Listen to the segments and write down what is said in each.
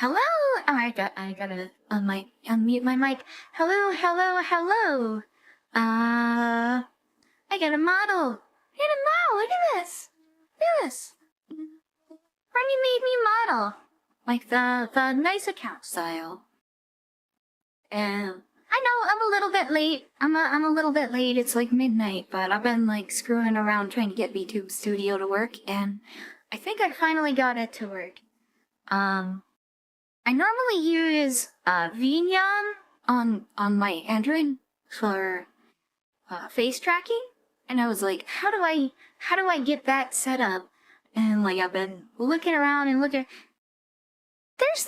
Hello? Oh, I gotta unmute my mic. Hello, hello, hello. I got a model. I got a model. Look at this. Look at this. Raimi made me a model, like the nice account style. And I know I'm a little bit late. I'm a little bit late. It's like midnight, but I've been like screwing around trying to get VTube Studio to work, and I think I finally got it to work. I normally use vtweeting on my Android for face tracking, and I was like, how do I get that set up? And like I've been looking around and looking. There's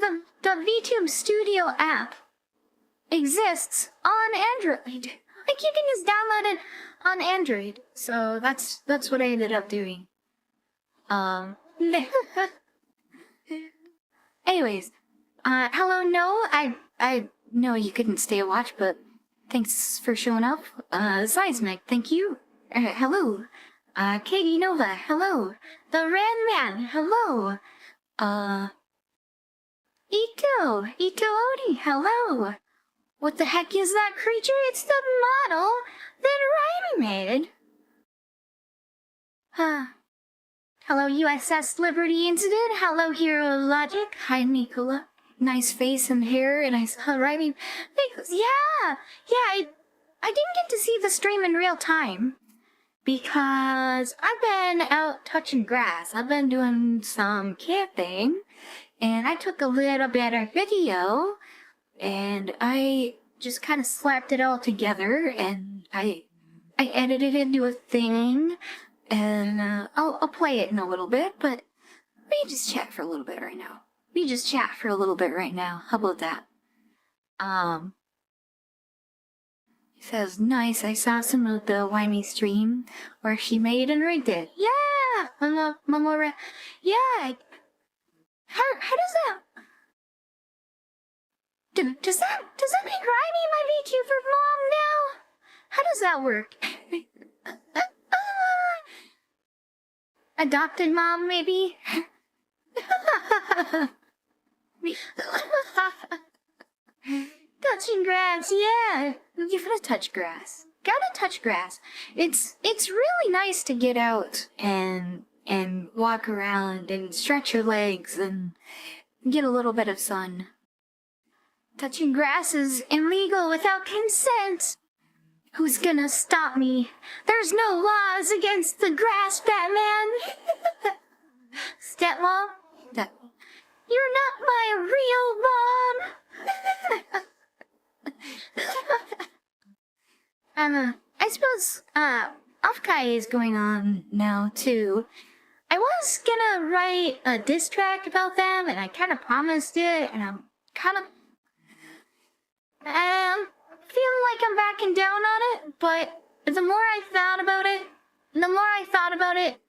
the VTube Studio app exists on Android. Like you can just download it on Android. So that's what I ended up doing. Anyways, hello, no, I know you couldn't stay a watch, but thanks for showing up. Seismic, thank you. Hello. Katie Nova, hello. The Red Man, hello. Ito Odi, hello. What the heck is that creature? It's the model that Raimi made. Hello, USS Liberty Incident. Hello, Hero Logic. Hi, Nicola. Nice face and hair, and I saw Raimi. Yeah, I didn't get to see the stream in real time because I've been out touching grass. I've been doing some camping, and I took a little bit of video, and I just kind of slapped it all together, and I edited it into a thing. And I'll play it in a little bit, but we just chat for a little bit right now. How about that? He says, nice, I saw some of the Raimi stream where she made and rigged it. Yeah! Mamora. Yeah! How does that... Does that make Raimi my VTuber mom now? How does that work? Adopted mom, maybe? Touching grass, yeah. Give it a touch grass. Gotta touch grass. It's really nice to get out and walk around and stretch your legs and get a little bit of sun. Touching grass is illegal without consent. Who's gonna stop me? There's no laws against the grass, Batman! Stepmom? You're not my real mom! I suppose, Offkai is going on now, too. I was gonna write a diss track about them, and I kinda promised it, and I'm kinda... feeling like I'm backing down on it, but the more I thought about it,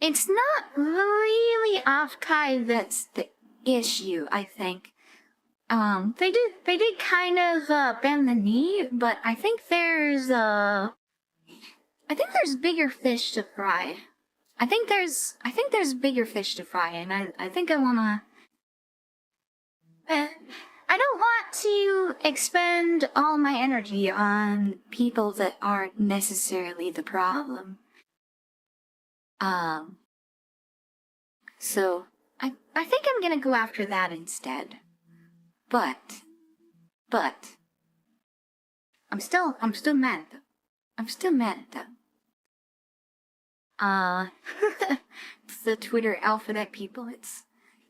it's not really Offkai that's the issue, I think. They did kind of bend the knee, but I think there's bigger fish to fry. I think there's bigger fish to fry, and I think I wanna. I don't want to expend all my energy on people that aren't necessarily the problem. So I think I'm gonna go after that instead. But I'm still mad at them. It's the Twitter alphabet people. It's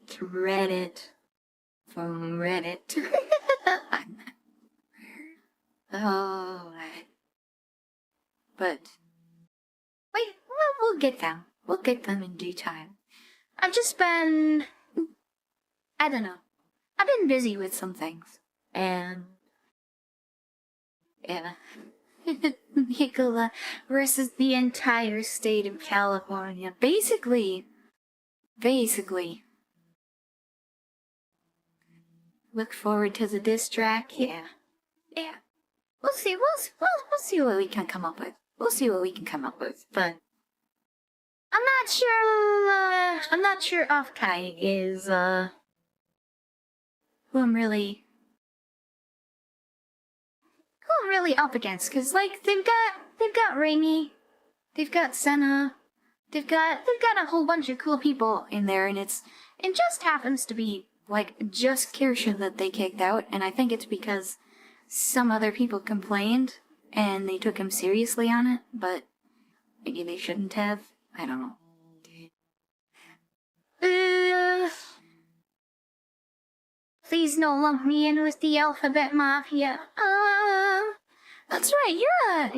Reddit. From Reddit. Oh, but wait, we'll get them. We'll get them in due time. I've just been, I don't know. I've been busy with some things, and yeah, Nicola versus the entire state of California. Basically. Look forward to the diss track. Yeah. We'll see what we can come up with. But I'm not sure Offkai is who I'm really up against, cause like they've got Raimi, they've got Senna, they've got a whole bunch of cool people in there, and it just happens to be like just Kirsha that they kicked out, and I think it's because some other people complained and they took him seriously on it, but maybe they shouldn't have. I don't know. Please don't lump me in with the alphabet mafia. That's right.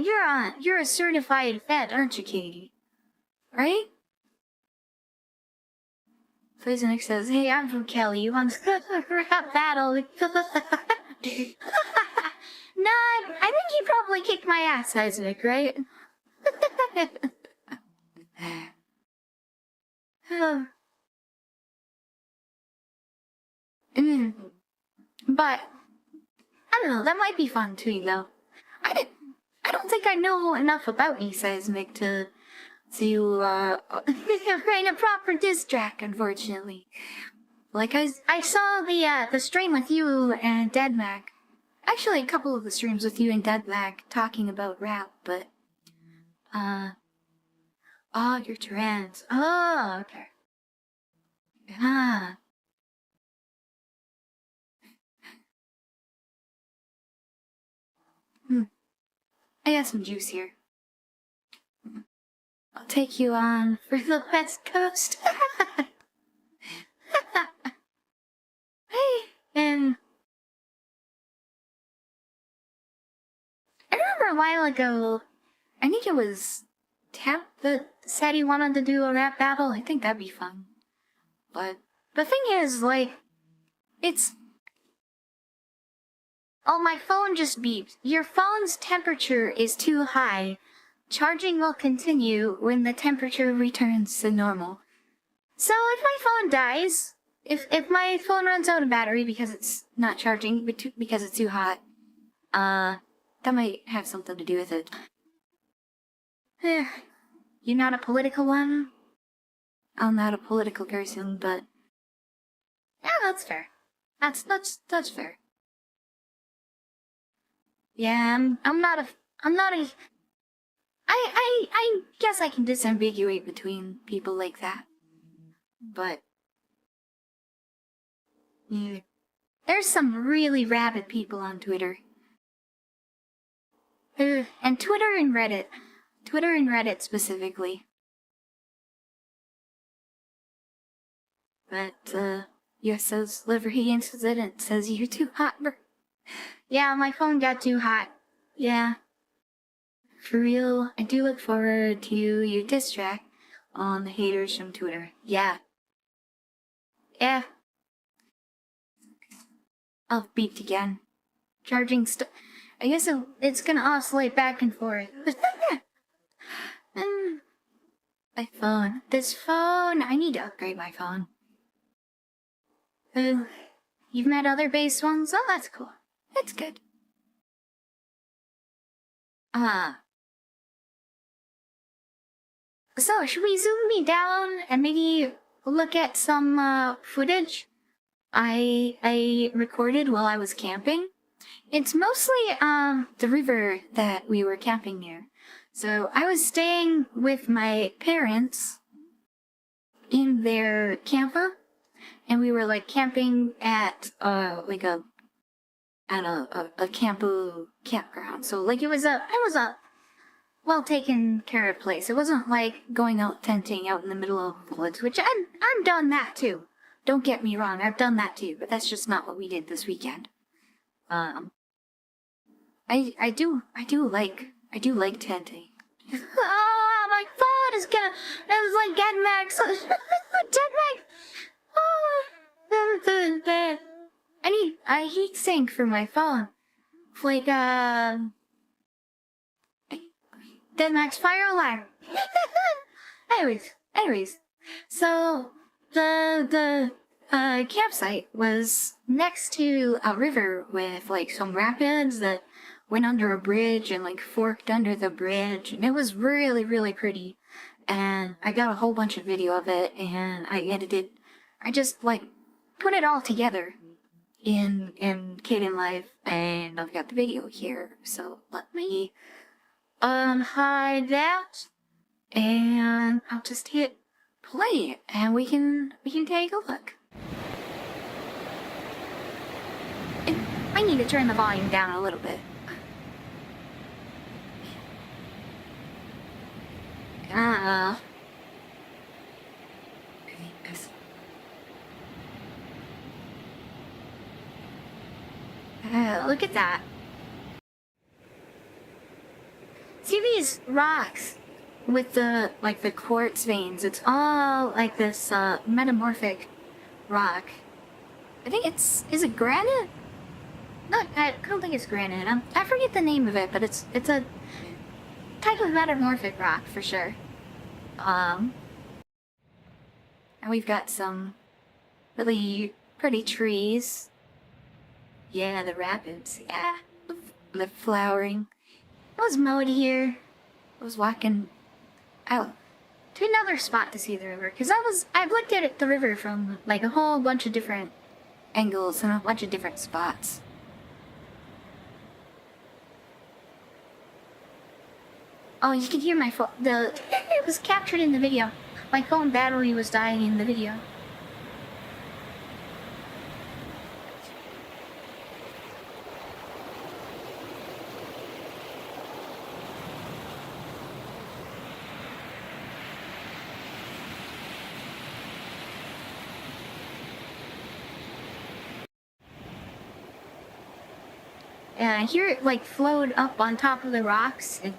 You're a certified vet, aren't you, Katie? Right? Flazonik says, "Hey, I'm from Kelly. You want to rap battle?" No, I think he probably kicked my ass, Isaac, right? But I don't know. That might be fun too, though. I don't think I know enough about eSeismic to write a proper diss track, unfortunately. Like I saw the stream with you and DeadMac. Actually, a couple of the streams with you and DeadMac talking about rap, but oh, you're trans. Oh, okay. Ah. I got some juice here. I'll take you on for the West Coast. Hey, and I remember a while ago, I think it was Tap that said he wanted to do a rap battle. I think that'd be fun. But the thing is, like, oh, my phone just beeped. Your phone's temperature is too high. Charging will continue when the temperature returns to normal. So if my phone dies, if my phone runs out of battery because it's not charging, because it's too hot, that might have something to do with it. You're not a political one? I'm not a political person, but yeah, that's fair. That's fair. Yeah, I'm not a. I guess I can disambiguate between people like that. But yeah, there's some really rabid people on Twitter. And Twitter and Reddit. Twitter and Reddit specifically. But, USO's livery incident says you're too hot. Yeah, my phone got too hot. Yeah. For real, I do look forward to your diss track on the haters from Twitter. Yeah. Yeah. I'll beeped again. Charging I guess it's gonna oscillate back and forth. My phone. This phone. I need to upgrade my phone. You've met other base ones? Oh, that's cool. That's good. So, should we zoom me down and maybe look at some footage I recorded while I was camping? It's mostly the river that we were camping near. So I was staying with my parents in their camper, and we were like camping at a campground. So like it was a well taken care of place. It wasn't like going out tenting out in the middle of the woods, which I've done that too. Don't get me wrong, I've done that too, but that's just not what we did this weekend. I do like tenting. Oh, my phone is gonna. It was like Dead Max. Dead Max. Oh, I heat sink for my phone. Like Dead Max fire alarm. Anyways. So the campsite was next to a river with like some rapids that went under a bridge and like forked under the bridge, and it was really, really pretty. And I got a whole bunch of video of it, and I just like put it all together in Caden Life, and I've got the video here. So let me hide that, and I'll just hit play, and we can take a look. I need to turn the volume down a little bit. Look at that. See these rocks with the quartz veins? It's all like this metamorphic rock. I think is it granite? No, I don't think it's granite. I forget the name of it, but it's a type of metamorphic rock for sure. And we've got some really pretty trees. Yeah, the rapids. Yeah, the flowering. I was mowed here. I was walking out to another spot to see the river, because I've looked at the river from like a whole bunch of different angles and a bunch of different spots. Oh, you can hear my phone. It was captured in the video. My phone battery was dying in the video. And I hear it like float up on top of the rocks, and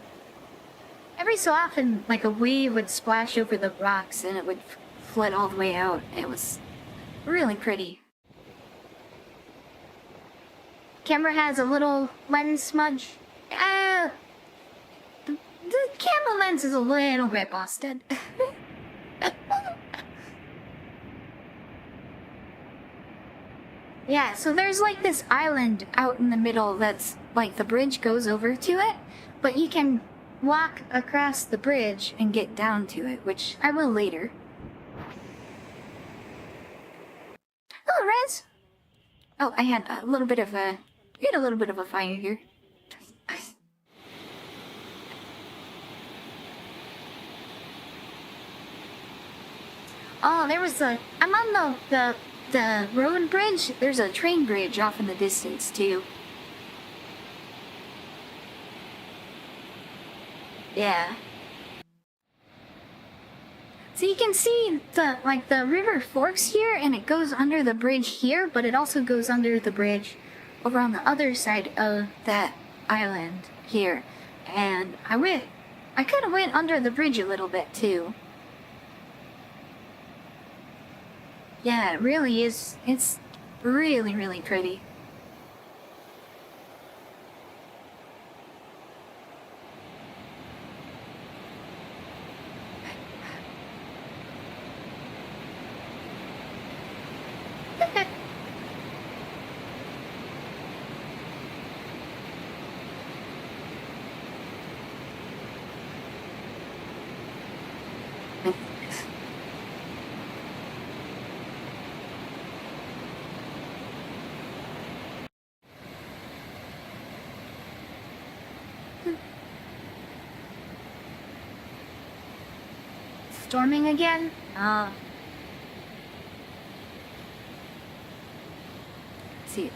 every so often like a wave would splash over the rocks and it would flood all the way out. It was really pretty. Camera has a little lens smudge. The camera lens is a little bit busted. Yeah, so there's like this island out in the middle that's like the bridge goes over to it, but you can walk across the bridge and get down to it, which I will later. Hello, Rez. Oh, I had a little bit of a fire here. Oh, there was I'm on the road bridge. There's a train bridge off in the distance too. Yeah. So you can see the river forks here, and it goes under the bridge here, but it also goes under the bridge over on the other side of that island here. And I kind of went under the bridge a little bit too. Yeah, it really is. It's really, really pretty. Storming again? Let's see.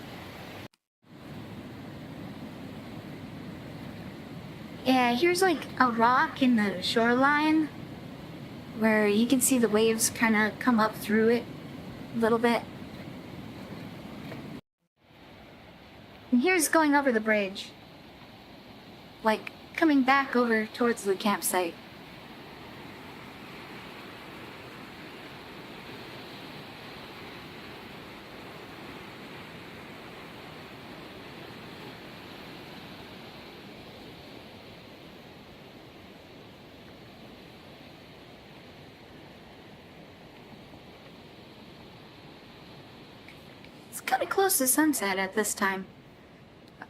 Yeah, here's like a rock in the shoreline where you can see the waves kind of come up through it a little bit. And here's going over the bridge. Like coming back over towards the campsite. It's kind of close to sunset at this time.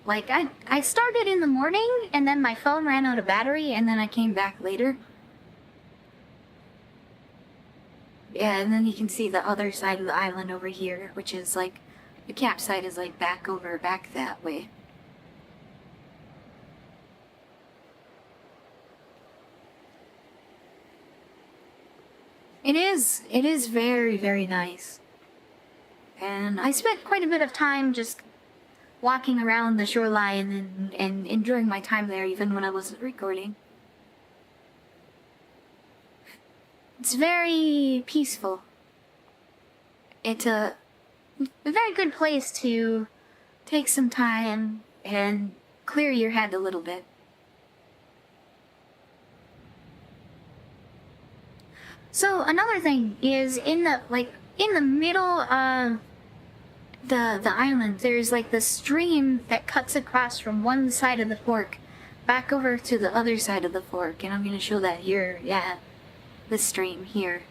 Like, I started in the morning, and then my phone ran out of battery, and then I came back later. Yeah, and then you can see the other side of the island over here, which is like The campsite is like back that way. It is very, very nice. And I spent quite a bit of time just walking around the shoreline and enjoying my time there even when I wasn't recording. It's very peaceful. It's a very good place to take some time and clear your head a little bit. So another thing is in the middle of the island, there's like the stream that cuts across from one side of the fork back over to the other side of the fork, and I'm gonna show that here. Yeah, the stream here.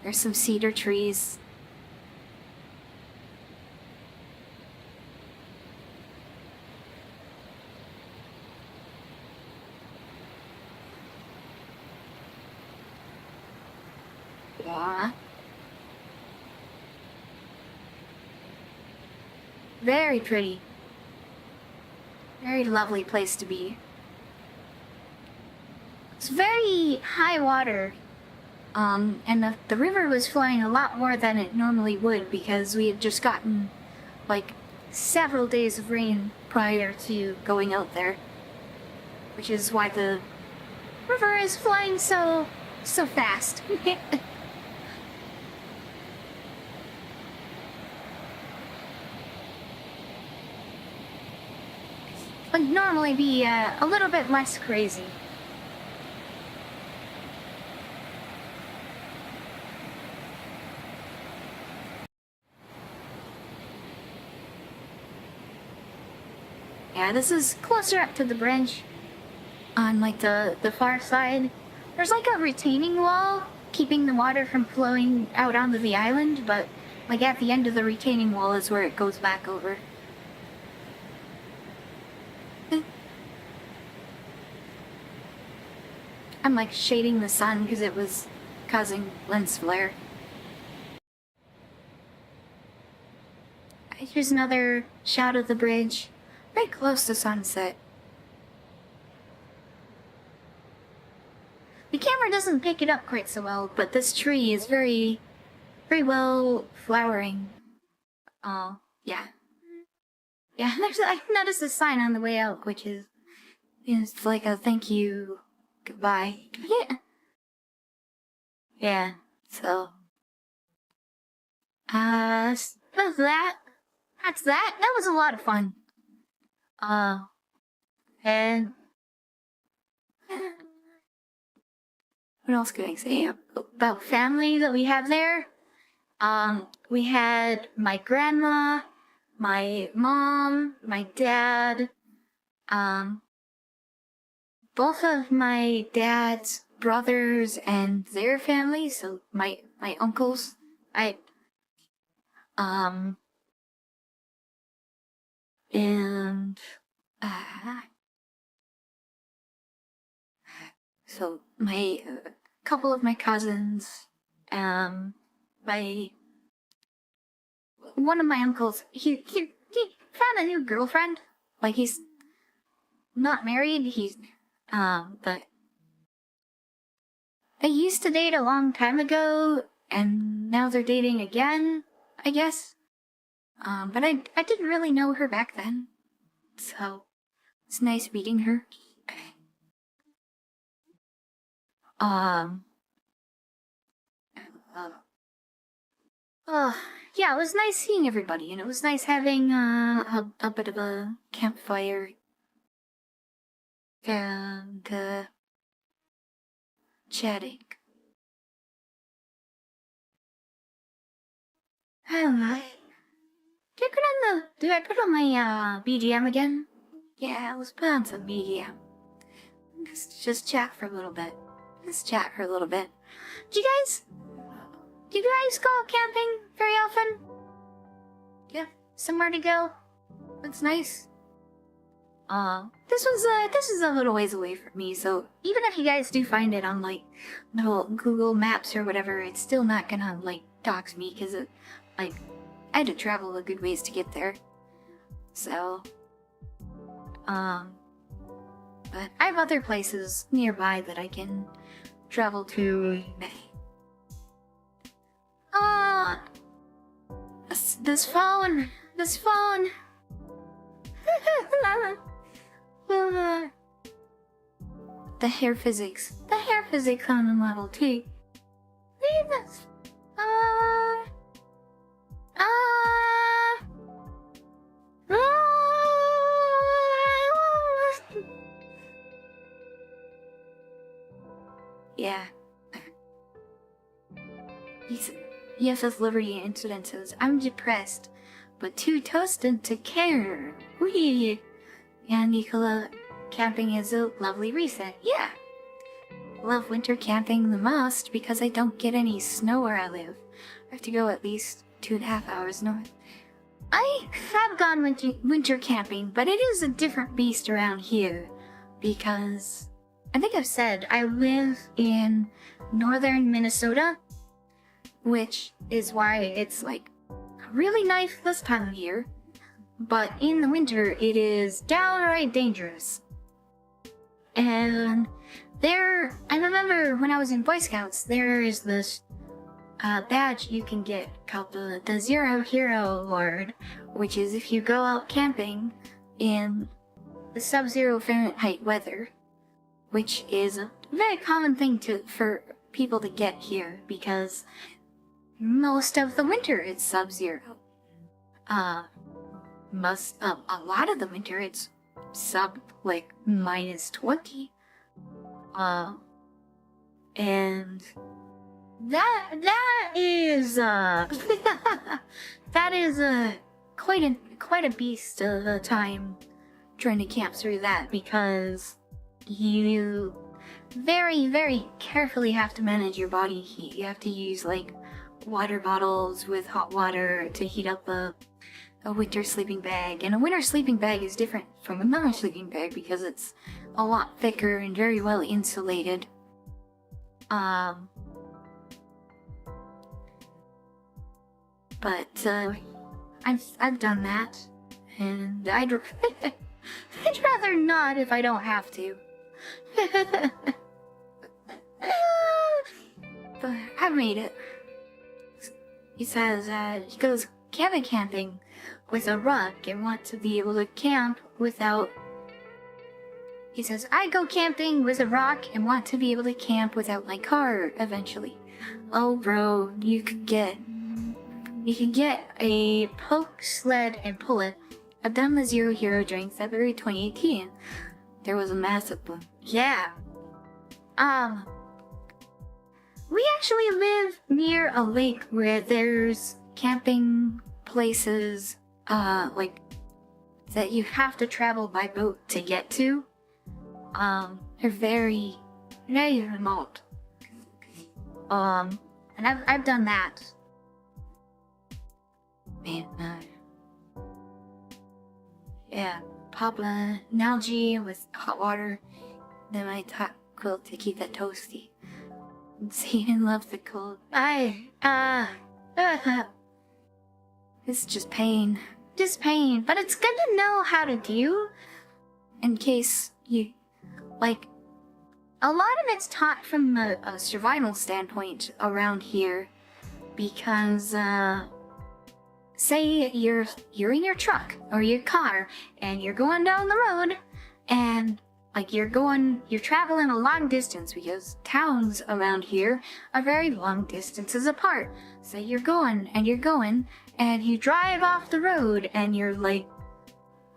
There's some cedar trees. Yeah. Very pretty. Very lovely place to be. It's very high water. And the river was flowing a lot more than it normally would because we had just gotten, like, several days of rain prior to going out there. Which is why the river is flowing so fast. Would normally be a little bit less crazy. Yeah, this is closer up to the bridge. On like the far side. There's like a retaining wall keeping the water from flowing out onto the island, but like at the end of the retaining wall is where it goes back over. I'm like shading the sun because it was causing lens flare. Here's another shot of the bridge. Very close to sunset. The camera doesn't pick it up quite so well, but this tree is very well flowering. Oh, yeah. Yeah, I noticed a sign on the way out, which is, it's like a thank you, goodbye. Yeah. Yeah, so. That's that. That's that. That was a lot of fun. And what else could I say about family that we have there? We had my grandma, my mom, my dad, both of my dad's brothers and their families, so my uncles. And so my couple of my cousins, one of my uncles, he found a new girlfriend. Like, he's not married. But they used to date a long time ago, and now they're dating again, I guess. But I didn't really know her back then, so it's nice meeting her. Yeah, it was nice seeing everybody, and it was nice having a bit of a campfire and chatting. Did I put on my BGM again? Yeah, let's put on some BGM. Just chat for a little bit. Let's chat for a little bit. Do you guys go camping very often? Yeah, somewhere to go. That's nice. This is a little ways away from me, so even if you guys do find it on like little Google Maps or whatever, it's still not gonna like dox me because I had to travel a good ways to get there. So, but I have other places nearby that I can travel to. This phone. The hair physics on level 2. Leave this. Yeah. EFS Liberty incident says, I'm depressed, but too toasted to care. Whee! Yeah, Nicola, camping is a lovely reset. Yeah. Love winter camping the most because I don't get any snow where I live. I have to go at least 2.5 hours north. I have gone winter camping, but it is a different beast around here because I think I've said I live in northern Minnesota, which is why it's like really nice this time of year, but in the winter it is downright dangerous. And I remember when I was in Boy Scouts, there is this badge you can get called the Zero Hero Award, which is if you go out camping in the sub-zero Fahrenheit weather, which is a very common thing for people to get here because most of the winter it's sub-zero. A lot of the winter it's like -20. And that is that is quite a beast of a time trying to camp through that because you very, very carefully have to manage your body heat. You have to use like water bottles with hot water to heat up a winter sleeping bag. And a winter sleeping bag is different from another sleeping bag because it's a lot thicker and very well insulated. But I've done that, and I'd rather not if I don't have to. But I made it. He says he goes camping with a rock and wants to be able to camp without. He says, I go camping with a rock and want to be able to camp without my car eventually. Oh bro, you could get a poke sled and pull it. I've done the Zero Hero during February 2018. There was a massive boom. Yeah. We actually live near a lake where there's camping places, like, that you have to travel by boat to get to. They're very, very remote. And I've done that. Man, yeah, pop an algae with hot water, then my top quilt to keep it toasty. Satan loves the cold. It's just pain. Just pain, but it's good to know how to do in case you, like, a lot of it's taught from a survival standpoint around here because, say you're in your truck or your car and you're going down the road and like you're traveling a long distance because towns around here are very long distances apart. Say you're going and you drive off the road and you're like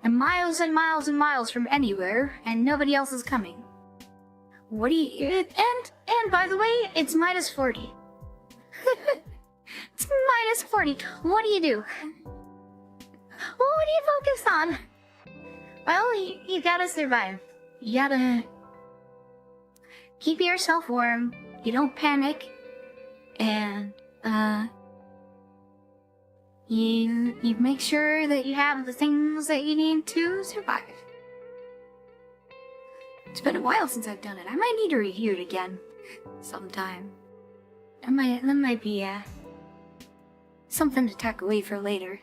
miles and miles and miles from anywhere and nobody else is coming. What do you, and by the way, it's -40. It's -40. What do you do? Well, what do you focus on? Well, you gotta survive. You gotta keep yourself warm. You don't panic. And, you make sure that you have the things that you need to survive. It's been a while since I've done it. I might need to review it again sometime. That might be something to tuck away for later.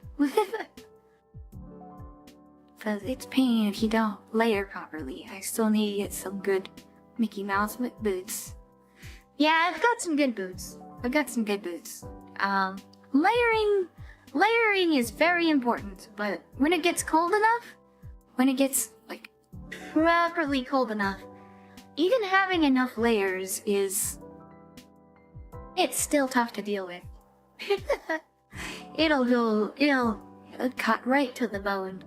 Because it's pain if you don't layer properly. I still need to get some good Mickey Mouse boots. Yeah, I've got some good boots. Layering is very important, but when it gets cold enough, when it gets, like, properly cold enough, even having enough layers it's still tough to deal with. It'll cut right to the bone.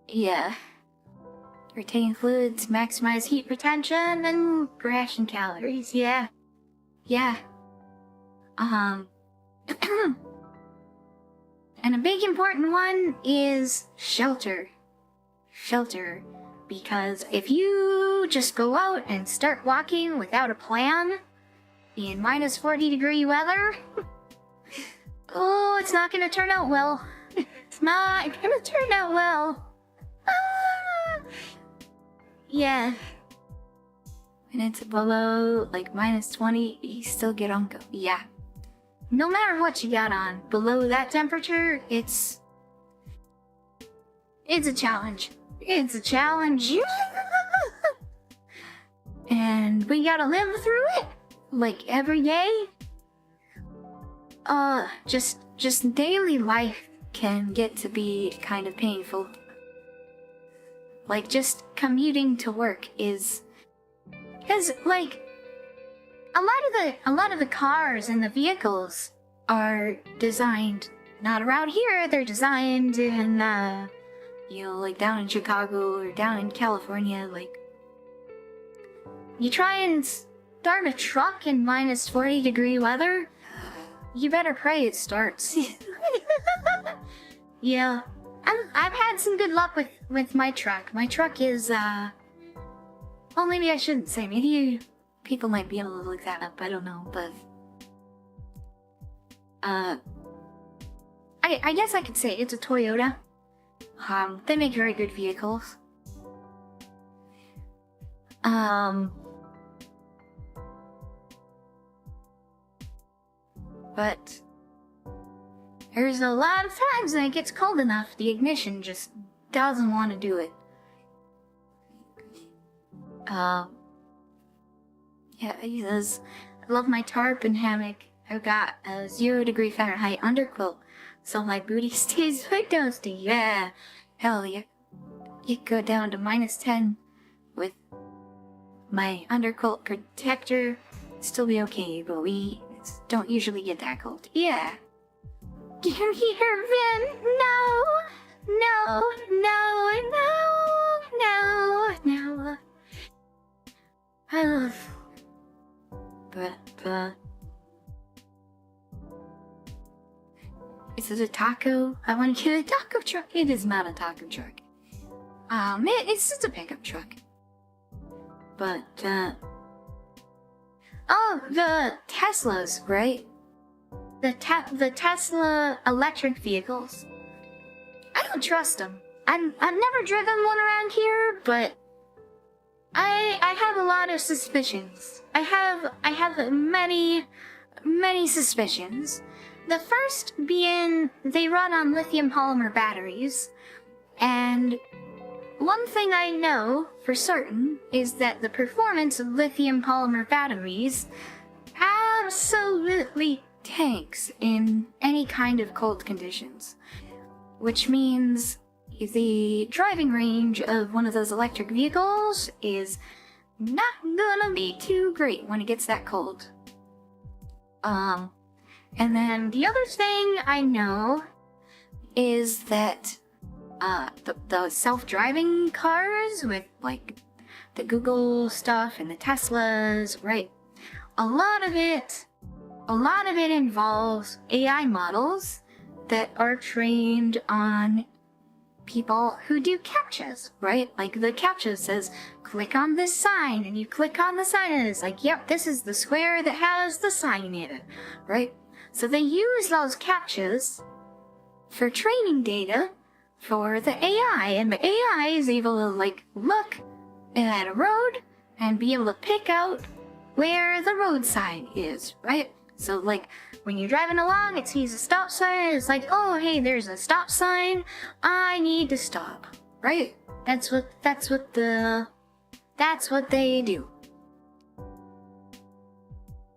Yeah. Retain fluids, maximize heat retention, and ration calories, yeah. And a big important one is shelter. Because if you just go out and start walking without a plan, in minus 40-degree weather, oh, it's not gonna turn out well. It's not gonna turn out well. Yeah. When it's below, like, minus 20, you still get unco. Yeah. No matter what you got on, below that temperature, it's a challenge. It's a challenge. And we gotta live through it, like, every day. Just daily life can get to be kind of painful. Like, just commuting to work is... Because, like, a lot of the cars and the vehicles are designed not around here. They're designed in, like, down in Chicago or down in California. Like, you try and start a truck in minus 40-degree weather, you better pray it starts. Yeah. I've had some good luck with my truck. My truck is, well, maybe I shouldn't say. Maybe people might be able to look that up. I don't know, but... I guess I could say it's a Toyota. They make very good vehicles. But... there's a lot of times when it gets cold enough, the ignition just doesn't want to do it. Yeah, I love my tarp and hammock. I've got a 0-degree Fahrenheit underquilt, so my booty stays quite toasty. Yeah, hell yeah. You go down to minus 10 with my underquilt protector, still be okay, but we don't usually get that cold. Yeah. Get here, Vin! No! But... Is it a taco? I want to get a taco truck. It is not a taco truck. It's just a pickup truck. But, oh, the Teslas, right? The Tesla electric vehicles. I don't trust them. I've never driven one around here, but I have a lot of suspicions. I have many suspicions. The first being they run on lithium polymer batteries, and one thing I know for certain is that the performance of lithium polymer batteries absolutely tanks in any kind of cold conditions, which means the driving range of one of those electric vehicles is not gonna be too great when it gets that cold. And then the other thing I know is that the self-driving cars with, like, the Google stuff and the Teslas, right? A lot of it involves AI models that are trained on people who do CAPTCHAs, right? Like, the CAPTCHA says, click on this sign, and you click on the sign, and it's like, yep, this is the square that has the sign in it, right? So they use those CAPTCHAs for training data for the AI, and the AI is able to, like, look at a road and be able to pick out where the road sign is, right? So like when you're driving along, it sees a stop sign, it's like, oh hey, there's a stop sign, I need to stop, right? That's what they do.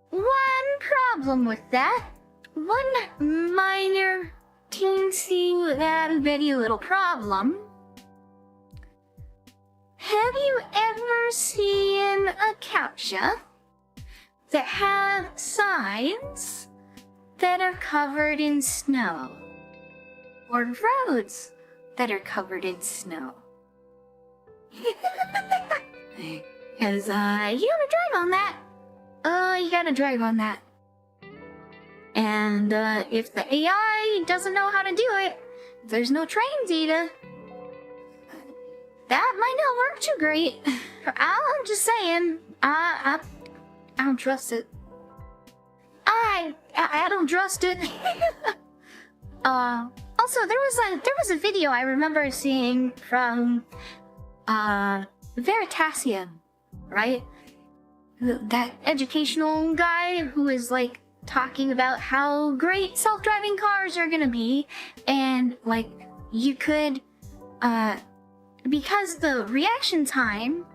One problem with that, one minor teensy bitty little problem. Have you ever seen a captcha that have signs that are covered in snow? Or roads that are covered in snow? Because, you gotta drive on that. You gotta drive on that. And, if the AI doesn't know how to do it, if there's no trains either, that might not work too great. I'm just saying, I don't trust it. I don't trust it. Also, there was a video I remember seeing from, Veritasium, right? That educational guy who is like talking about how great self-driving cars are gonna be, and like you could, because the reaction time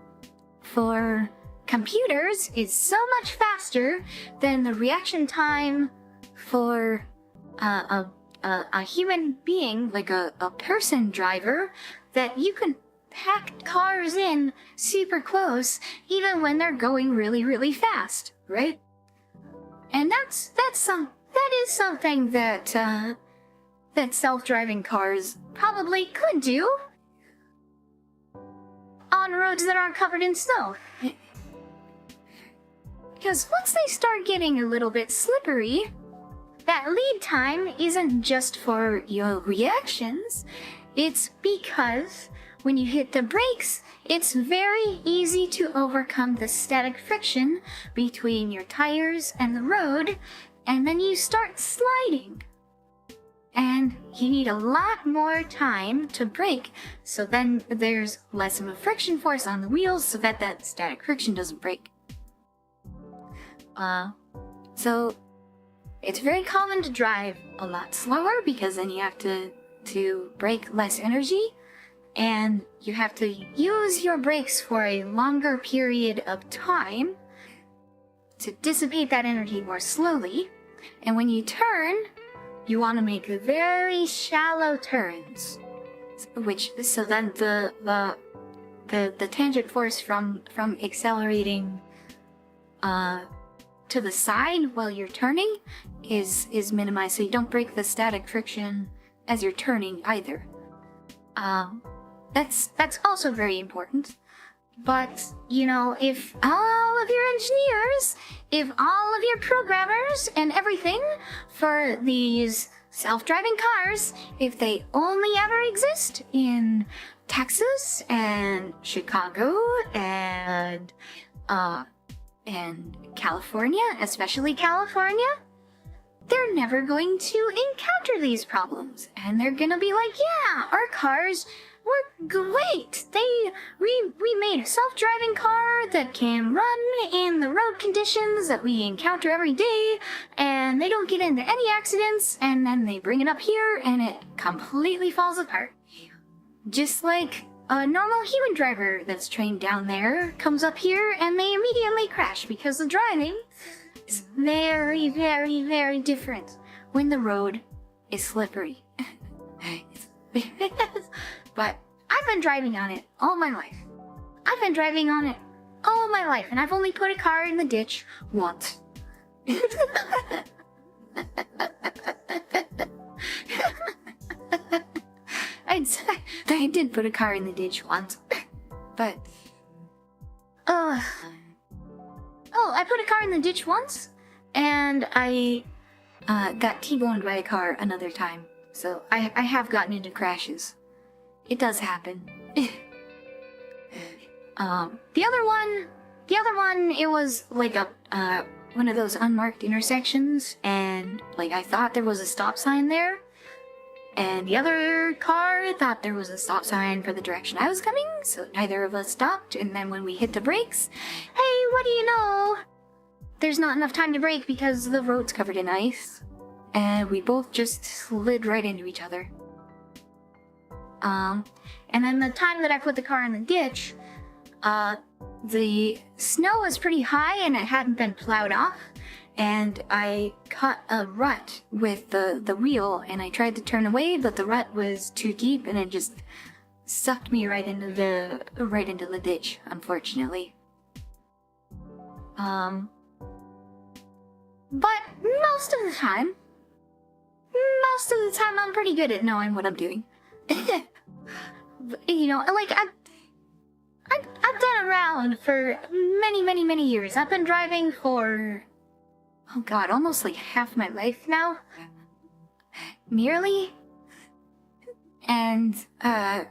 for computers is so much faster than the reaction time for a human being, like a person driver, that you can pack cars in super close even when they're going really, really fast, right? And that is something that that self-driving cars probably could do on roads that aren't covered in snow. Because once they start getting a little bit slippery, that lead time isn't just for your reactions, it's because when you hit the brakes, it's very easy to overcome the static friction between your tires and the road, and then you start sliding. And you need a lot more time to brake, so then there's less of a friction force on the wheels so that that static friction doesn't break. So it's very common to drive a lot slower because then you have to brake less energy, and you have to use your brakes for a longer period of time to dissipate that energy more slowly. And when you turn, you want to make very shallow turns, so then the tangent force from accelerating to the side while you're turning is minimized, so you don't break the static friction as you're turning either. That's also very important. But, you know, if all of your engineers, if all of your programmers and everything for these self-driving cars, if they only ever exist in Texas and Chicago and California, especially California, they're never going to encounter these problems. And they're gonna be like, yeah, our cars were great. We made a self-driving car that can run in the road conditions that we encounter every day, and they don't get into any accidents, and then they bring it up here and it completely falls apart. Just like a normal human driver that's trained down there comes up here and they immediately crash because the driving is very, very, very different when the road is slippery. But I've been driving on it all my life. I've been driving on it all my life, and I've only put a car in the ditch once. I did put a car in the ditch once, but I put a car in the ditch once, and I got T-boned by a car another time. So I have gotten into crashes. It does happen. The other one, it was like a one of those unmarked intersections, and like I thought there was a stop sign there, And the other car thought there was a stop sign for the direction I was coming, so neither of us stopped. And then when we hit the brakes, hey, what do you know? There's not enough time to brake because the road's covered in ice. And we both just slid right into each other. And then the time that I put the car in the ditch, the snow was pretty high and it hadn't been plowed off. And I caught a rut with the wheel, and I tried to turn away, but the rut was too deep, and it just sucked me right into the ditch, unfortunately. But most of the time, I'm pretty good at knowing what I'm doing. You know, like I've been around for many years. I've been driving for, oh god, almost like half my life now. Nearly. And, to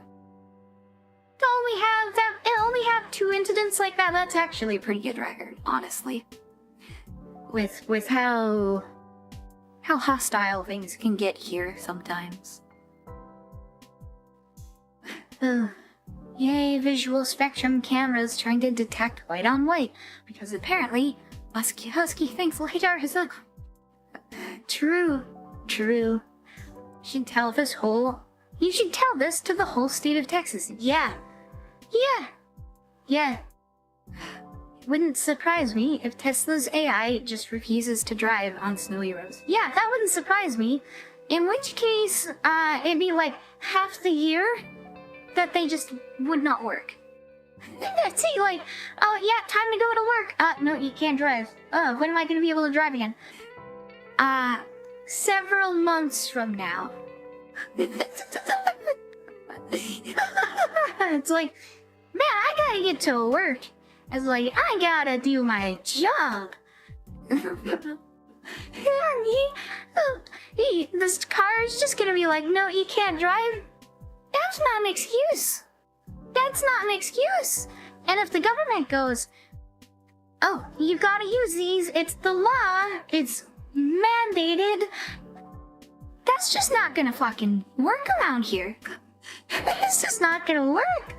only have 2 incidents like that, that's actually a pretty good record, honestly. With how hostile things can get here sometimes. Yay, visual spectrum cameras trying to detect white on white, because apparently Husky thinks LiDAR is a... True. You should tell this to the whole state of Texas. Yeah. It wouldn't surprise me if Tesla's AI just refuses to drive on snowy roads. Yeah, that wouldn't surprise me. In which case, it'd be like half the year that they just would not work. See, like, oh yeah, time to go to work. No, you can't drive. Oh, when am I gonna be able to drive again? Several months from now. It's like, man, I gotta get to work. It's like, I gotta do my job. This car is just gonna be like, no, you can't drive. That's not an excuse. And if the government goes, oh, you've gotta use these, it's the law, it's mandated, that's just not gonna fucking work around here. It's just not gonna work.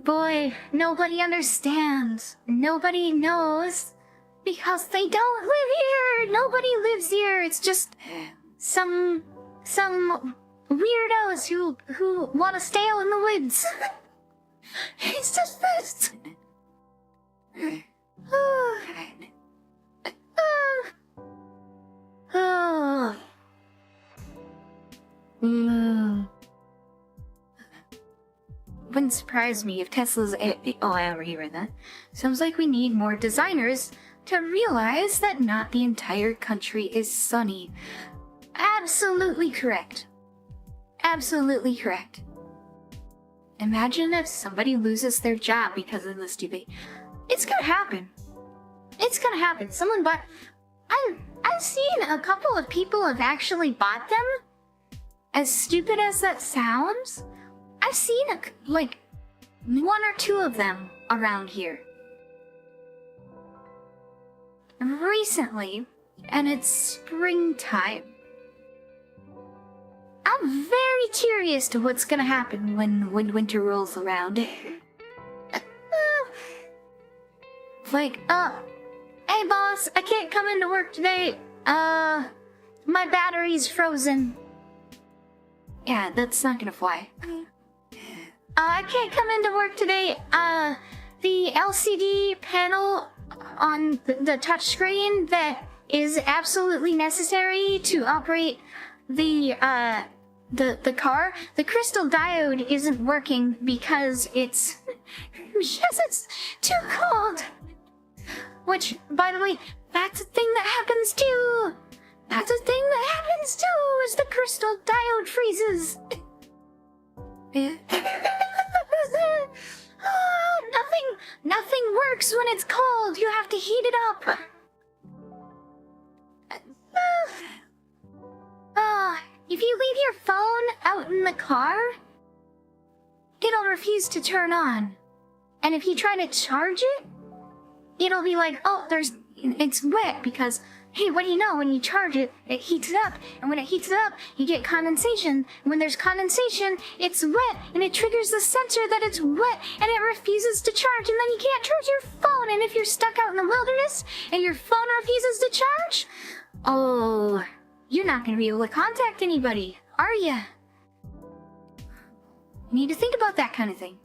Boy, nobody understands. Nobody knows. Because they don't live here! Nobody lives here! It's just some weirdos who want to stay out in the woods. It's just this. Wouldn't surprise me if Tesla's... Oh, I already read that. Sounds like we need more designers to realize that not the entire country is sunny. Absolutely correct. Imagine if somebody loses their job because of this debate. It's gonna happen. Someone bought... I've seen a couple of people have actually bought them. As stupid as that sounds, I've seen like 1 or 2 of them around here recently, and it's springtime. I'm very curious to what's gonna happen when winter rolls around. Like, hey boss, I can't come into work today. My battery's frozen. Yeah, that's not gonna fly. I can't come into work today. The LCD panel on the touchscreen that is absolutely necessary to operate the car, the crystal diode isn't working because it's too cold. Which, by the way, that's a thing that happens too. Is the crystal diode freezes. Nothing works when it's cold. You have to heat it up. If you leave your phone out in the car, it'll refuse to turn on. And if you try to charge it, it'll be like, oh, there's it's wet because, hey, what do you know? When you charge it, it heats it up. And when it heats it up, you get condensation. And when there's condensation, it's wet. And it triggers the sensor that it's wet. And it refuses to charge. And then you can't charge your phone. And if you're stuck out in the wilderness and your phone refuses to charge, oh, you're not going to be able to contact anybody, are you? You need to think about that kind of thing.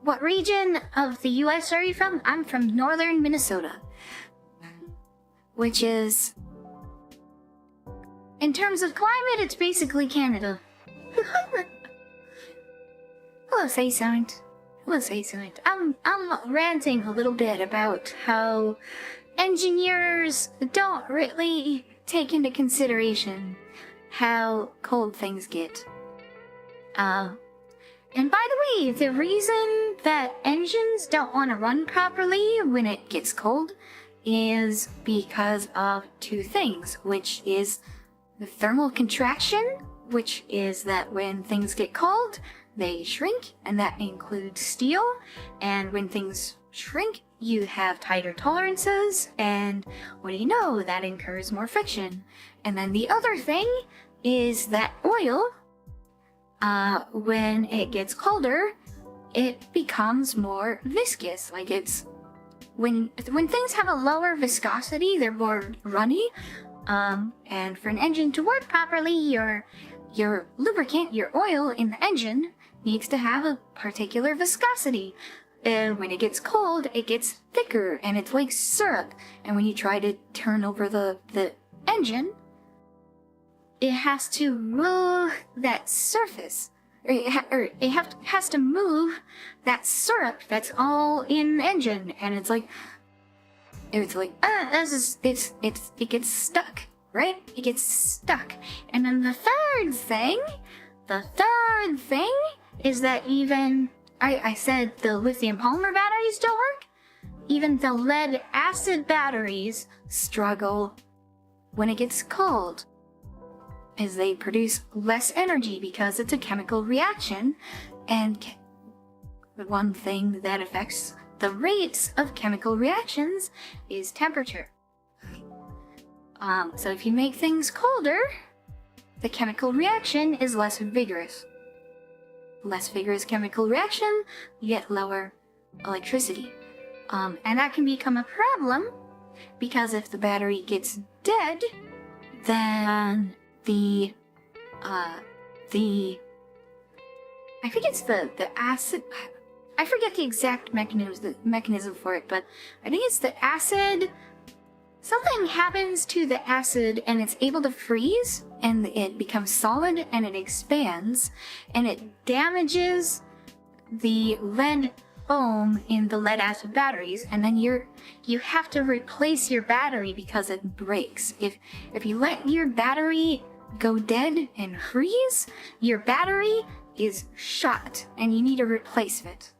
What region of the US are you from? I'm from northern Minnesota. Which is... in terms of climate, it's basically Canada. Hello, say something. I'm ranting a little bit about how engineers don't really take into consideration how cold things get. And by the way, the reason that engines don't want to run properly when it gets cold is because of two things, which is the thermal contraction, which is that when things get cold, they shrink, and that includes steel, and when things shrink, you have tighter tolerances, and what do you know, that incurs more friction. And then the other thing is that oil, when it gets colder, it becomes more viscous. Like it's when things have a lower viscosity, they're more runny. And for an engine to work properly, your lubricant, your oil in the engine, needs to have a particular viscosity. And when it gets cold, it gets thicker, and it's like syrup. And when you try to turn over the engine, it has to move that surface, or it has to move that syrup that's all in the engine, and it gets stuck, right? It gets stuck. And then the third thing is that even, I said the lithium polymer batteries don't work, even the lead acid batteries struggle when it gets cold. Is they produce less energy because it's a chemical reaction, and one thing that affects the rates of chemical reactions is temperature. So if you make things colder, the chemical reaction is less vigorous. Less vigorous chemical reaction, you get lower electricity. And that can become a problem because if the battery gets dead, then I think it's the acid, I forget the exact mechanism for it, but I think it's the acid, something happens to the acid and it's able to freeze, and it becomes solid and it expands, and it damages the lead foam in the lead acid batteries, and then you have to replace your battery because it breaks. If you let your battery go dead and freeze, your battery is shot and you need a replacement.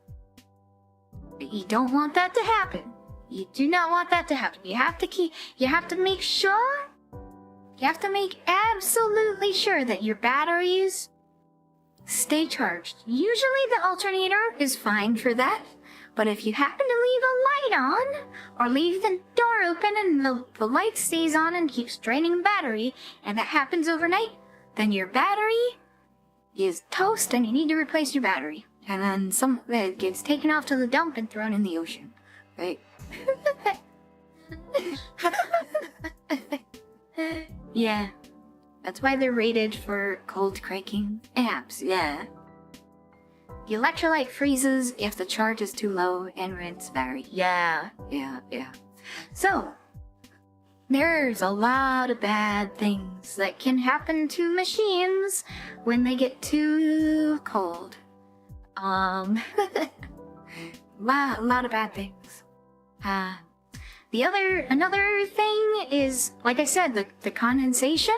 But you don't want that to happen. You do not want that to happen. You have to make absolutely sure that your batteries stay charged. Usually the alternator is fine for that, but if you happen to leave a light on, or leave the door open and the light stays on and keeps draining the battery, and that happens overnight, then your battery is toast and you need to replace your battery. And then it gets taken off to the dump and thrown in the ocean, right? Yeah. That's why they're rated for cold cranking apps, yeah. The electrolyte freezes if the charge is too low and rinse battery. Yeah. So, there's a lot of bad things that can happen to machines when they get too cold. Lot of bad things. Another thing is, like I said, the condensation.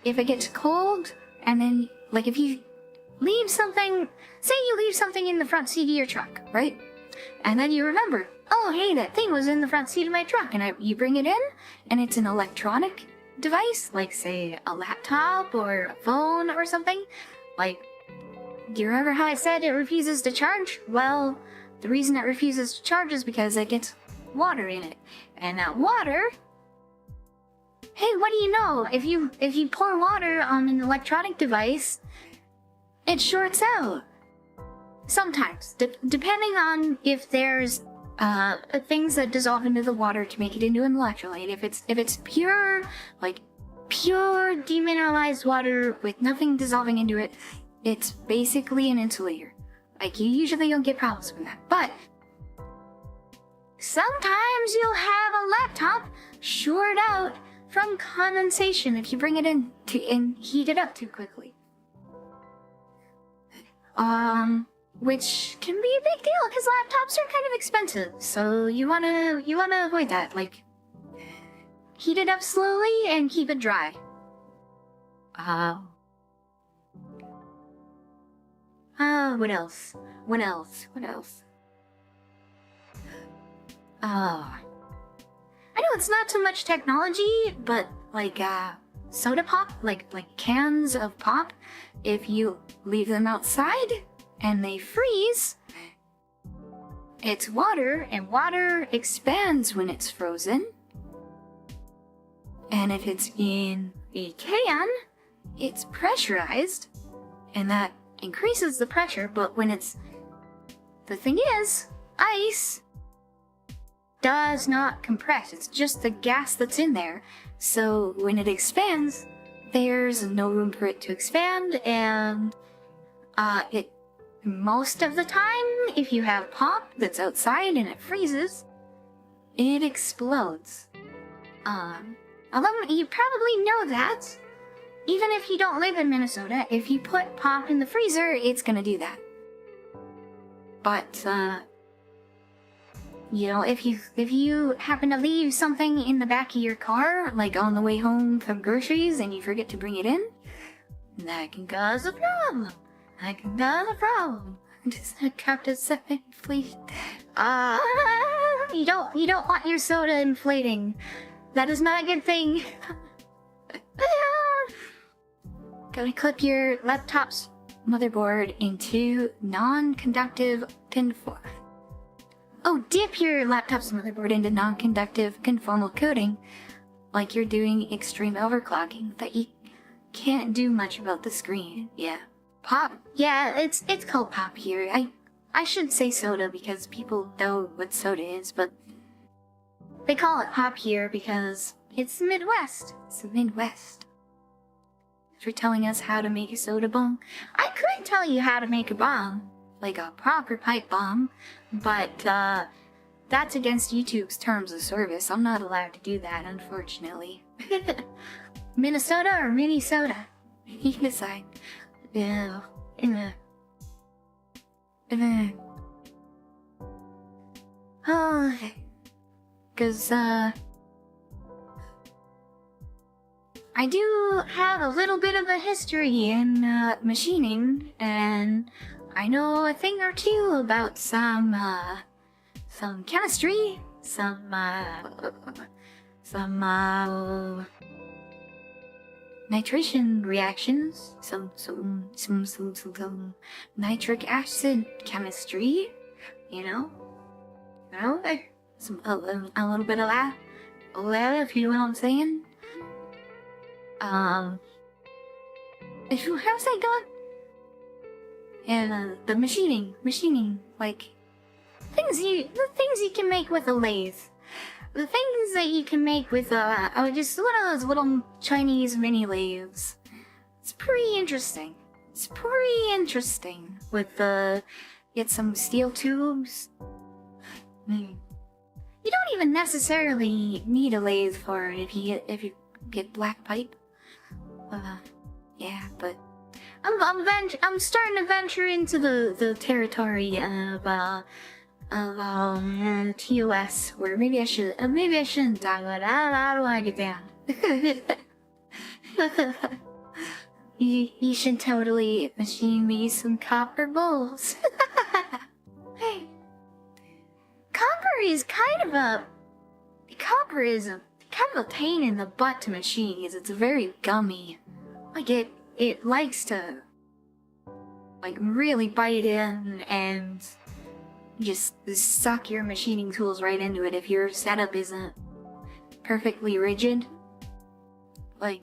If it gets cold, and then, like, if you leave something, say you leave something in the front seat of your truck, right? And then you remember, oh, hey, that thing was in the front seat of my truck, and you bring it in, and it's an electronic device, like, say, a laptop or a phone or something. Like, do you remember how I said it refuses to charge? Well, the reason it refuses to charge is because it gets water in it. And that water... Hey, what do you know? If you pour water on an electronic device, it shorts out. Sometimes, depending on if there's things that dissolve into the water to make it into an electrolyte. If it's pure, like pure demineralized water with nothing dissolving into it, it's basically an insulator. Like, you usually don't get problems with that. But sometimes you'll have a laptop short out from condensation if you bring it in and heat it up too quickly. Which can be a big deal because laptops are kind of expensive, so you wanna avoid that. Like, heat it up slowly and keep it dry. What else? What else? What else? I know it's not so much technology, but like soda pop, like cans of pop, if you leave them outside and they freeze, it's water, and water expands when it's frozen. And if it's in a can, it's pressurized, and that increases the pressure, but when it's... The thing is, ice does not compress. It's just the gas that's in there. So when it expands, there's no room for it to expand, and most of the time, if you have pop that's outside and it freezes, it explodes. Although you probably know that, even if you don't live in Minnesota, if you put pop in the freezer, it's gonna do that. But, you know, if you happen to leave something in the back of your car, like on the way home from groceries, and you forget to bring it in, that can cause a problem. That can cause a problem. Does that count as inflation? You don't want your soda inflating. That is not a good thing. Gotta clip your laptop's motherboard into non-conductive dip your laptop's motherboard into non-conductive conformal coating, like you're doing extreme overclocking that you can't do much about the screen. Yeah. Pop. Yeah, it's called pop here. I should say soda because people know what soda is, but they call it pop here because it's the Midwest. It's the Midwest. For telling us how to make a soda bomb. I could tell you how to make a bomb, like a proper pipe bomb, but that's against YouTube's terms of service. I'm not allowed to do that, unfortunately. Minnesota or Minnesota? You decide. Yeah. Oh, because I do have a little bit of a history in machining, and I know a thing or two about some chemistry, some nitration reactions, some nitric acid chemistry, you know, a little bit of that, if you know what I'm saying. How's that going? And the machining, like the things you can make with a lathe. The things that you can make with just one of those little Chinese mini lathes. It's pretty interesting. With get some steel tubes. You don't even necessarily need a lathe for it if you get black pipe. Yeah, but I'm starting to venture into the territory of TOS, where maybe I shouldn't talk about it. I don't want to get down. You should totally machine me some copper bowls. Hey, copper is kind of a pain in the butt to machine because it's very gummy. Like it likes to like really bite in, and just suck your machining tools right into it if your setup isn't perfectly rigid. Like,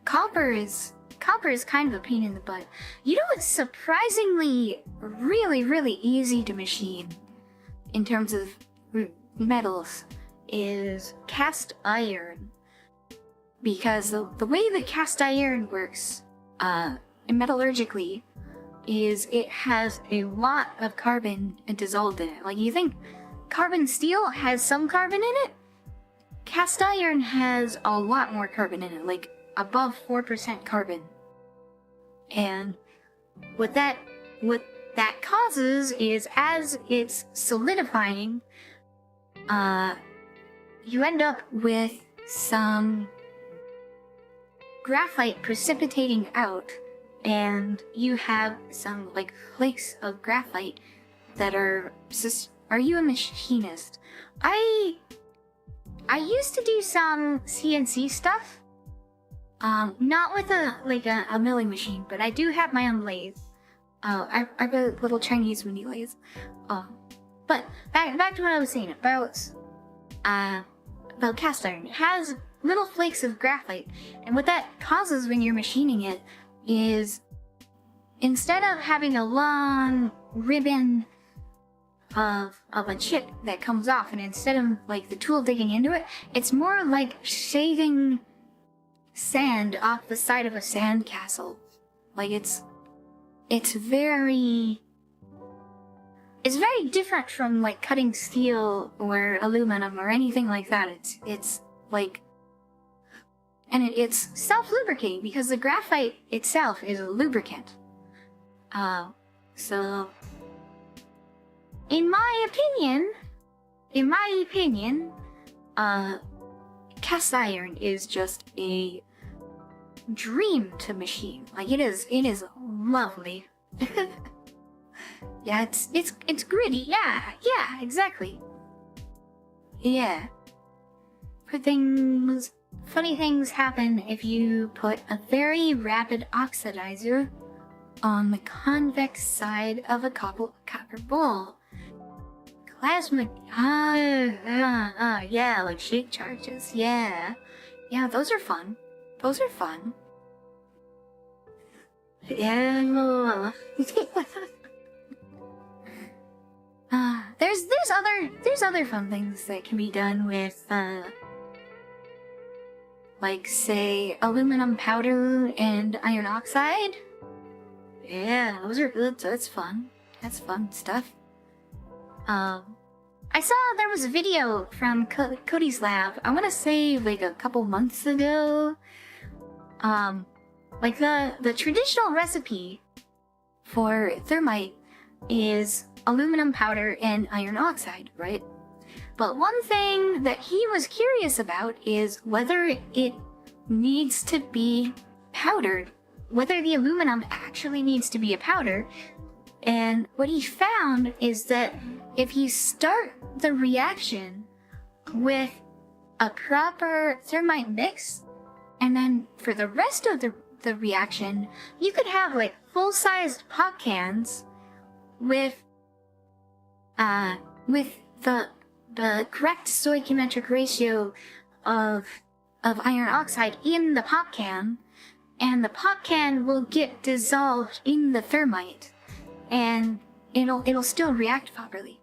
copper is kind of a pain in the butt. You know what's surprisingly really easy to machine in terms of metals is cast iron. Because the way that cast iron works metallurgically is it has a lot of carbon dissolved in it. Like, you think carbon steel has some carbon in it? Cast iron has a lot more carbon in it, like above 4% carbon. And what that causes is, as it's solidifying, you end up with some graphite precipitating out, and you have some like flakes of graphite that are you a machinist? I used to do some CNC stuff, not with a milling machine, but I do have my own lathe. I've a little Chinese mini lathe. But back to what I was saying about cast iron. It has little flakes of graphite, and what that causes when you're machining it is, instead of having a long ribbon of a chip that comes off, and instead of like the tool digging into it, it's more like shaving sand off the side of a sand castle. Like, it's very different from like cutting steel or aluminum or anything like that. It's like, and it's self-lubricating because the graphite itself is a lubricant. So in my opinion, cast iron is just a dream to machine. Like, it is lovely. Yeah, it's gritty. Yeah, exactly. Yeah. Funny things happen if you put a very rapid oxidizer on the convex side of a copper bowl. Plasma, yeah, like shake charges, yeah, those are fun. Yeah. There's other fun things that can be done with, like, say, aluminum powder and iron oxide. Yeah, those are good, so it's fun. That's fun stuff. I saw there was a video from Cody's lab, I want to say like a couple months ago. Like the traditional recipe for thermite is aluminum powder and iron oxide, right? But one thing that he was curious about is whether it needs to be powdered, whether the aluminum actually needs to be a powder. And what he found is that if you start the reaction with a proper thermite mix, and then for the rest of the reaction, you could have like full-sized pop cans with the correct stoichiometric ratio of iron oxide in the pop can, and the pop can will get dissolved in the thermite, and it'll still react properly.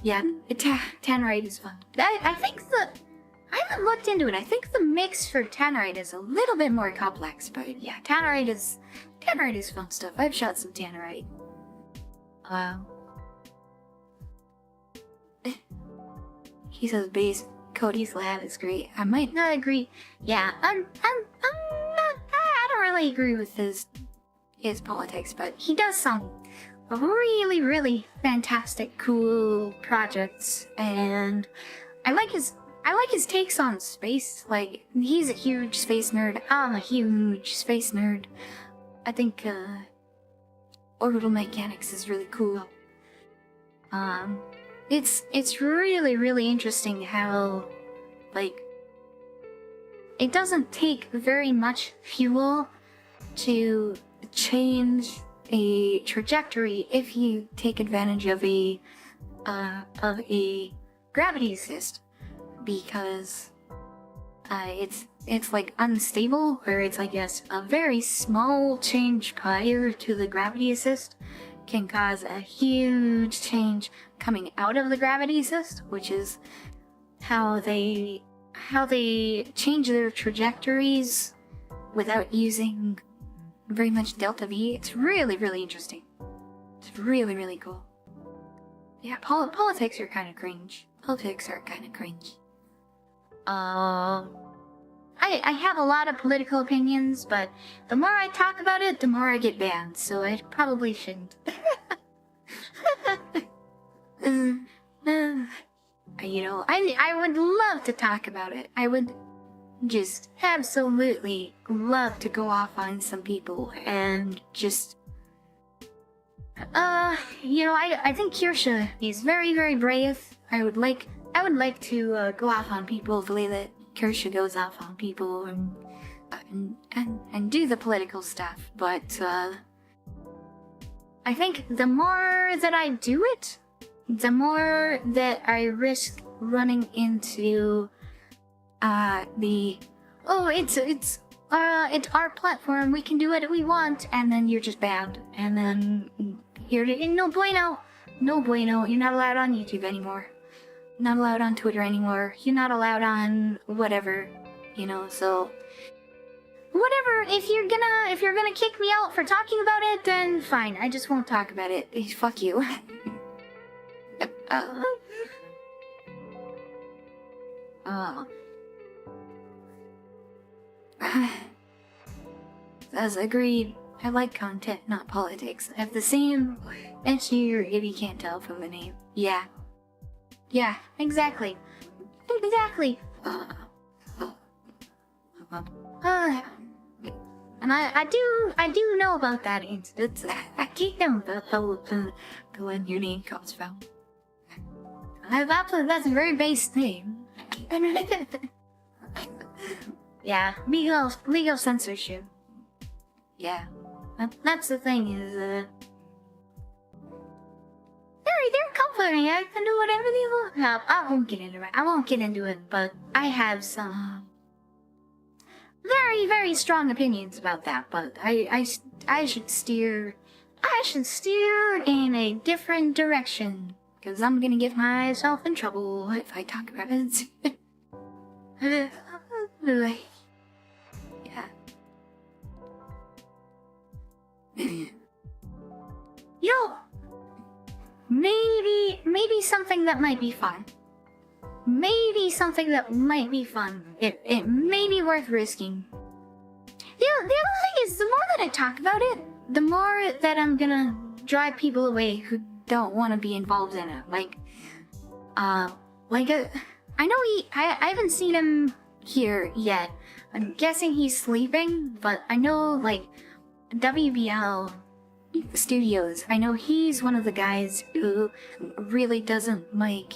Yeah, tannerite is fun. I haven't looked into it. I think the mix for tannerite is a little bit more complex, but yeah, tannerite is fun stuff. I've shot some tannerite. He says Cody's lab is great. I might not agree. Yeah, I don't really agree with his politics, but he does some really fantastic, cool projects, and I like his takes on space. Like, he's a huge space nerd. I'm a huge space nerd. I think orbital mechanics is really cool. It's really interesting how, like, it doesn't take very much fuel to change a trajectory if you take advantage of a gravity assist, because it's like unstable, where it's, I guess, a very small change prior to the gravity assist can cause a huge change coming out of the gravity assist, which is how they change their trajectories without using very much delta V. It's really, really interesting. It's really, really cool. Yeah, politics are kind of cringe. Politics are kind of cringe. I have a lot of political opinions, but the more I talk about it, the more I get banned, so I probably shouldn't. You know, I would love to talk about it. I would just absolutely love to go off on some people and just... you know, I think Kirsha is very, very brave. I would like to go off on people the way that Kirsha goes off on people and do the political stuff, but I think the more that I do it, the more that I risk running into it's our platform, we can do what we want, and then you're just banned, and then you're no bueno, you're not allowed on YouTube anymore. Not allowed on Twitter anymore. You're not allowed on whatever, you know, so whatever. If you're gonna kick me out for talking about it, then fine, I just won't talk about it. Fuck you. As agreed, I like content, not politics. I have the same issue, if you can't tell from the name. Yeah. Yeah, exactly. Exactly. And I do know about that incident. I do know about the one your name comes from. That's a very base name. Yeah, legal censorship. Yeah, that's the thing is, they're comforting. I can do whatever they want. No, I won't get into it, but I have some very, very strong opinions about that. But I should steer in a different direction, because I'm gonna get myself in trouble if I talk about it. Yeah. Yo. Maybe something that might be fun. It may be worth risking. The other thing is, the more that I talk about it, the more that I'm gonna drive people away who don't want to be involved in it. I know I haven't seen him here yet. I'm guessing he's sleeping, but I know, like, WBL Studios, I know he's one of the guys who really doesn't like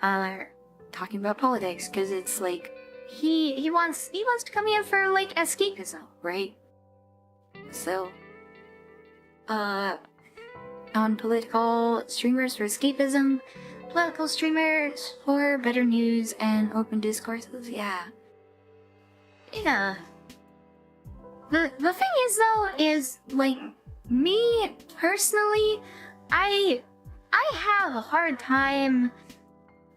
talking about politics, because it's like he wants to come here for, like, escapism, right? So on political streamers for escapism, political streamers for better news and open discourses. Yeah. The thing is, though, is, like, me personally, I have a hard time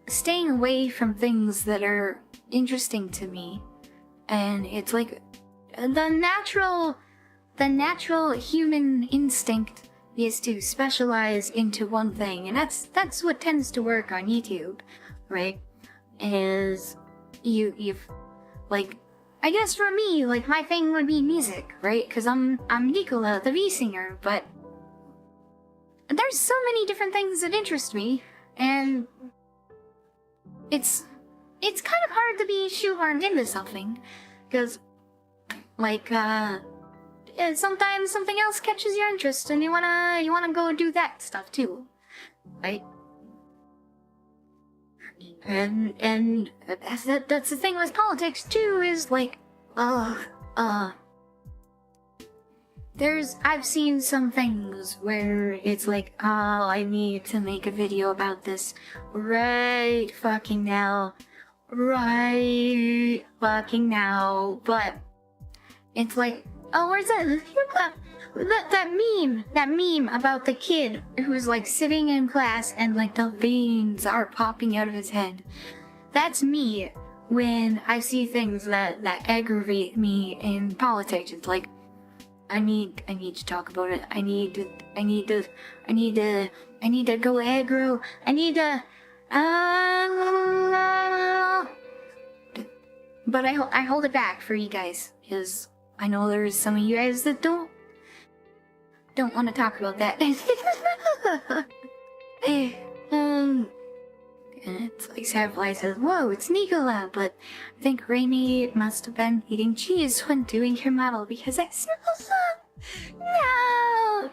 staying away from things that are interesting to me, and it's like the natural human instinct is to specialize into one thing, and that's what tends to work on YouTube, right? Is you've like, I guess for me, like, my thing would be music, right? Because I'm Nicola, the V singer, but there's so many different things that interest me, and it's kind of hard to be shoehorned into something, because, like, sometimes something else catches your interest, and you wanna go do that stuff too, right? And that's the thing with politics too, is like, I've seen some things where it's like, oh, I need to make a video about this right fucking now. Right fucking now. But it's like, oh, where's that meme about the kid who's like sitting in class and like the veins are popping out of his head. That's me when I see things that aggravate me in politics. It's like, I need to talk about it. I need to go aggro. But I hold it back for you guys, because I know there's some of you guys that don't want to talk about that. And it's like Sapphire says, whoa, it's Nicola, but I think Raimi must have been eating cheese when doing her model, because that's no.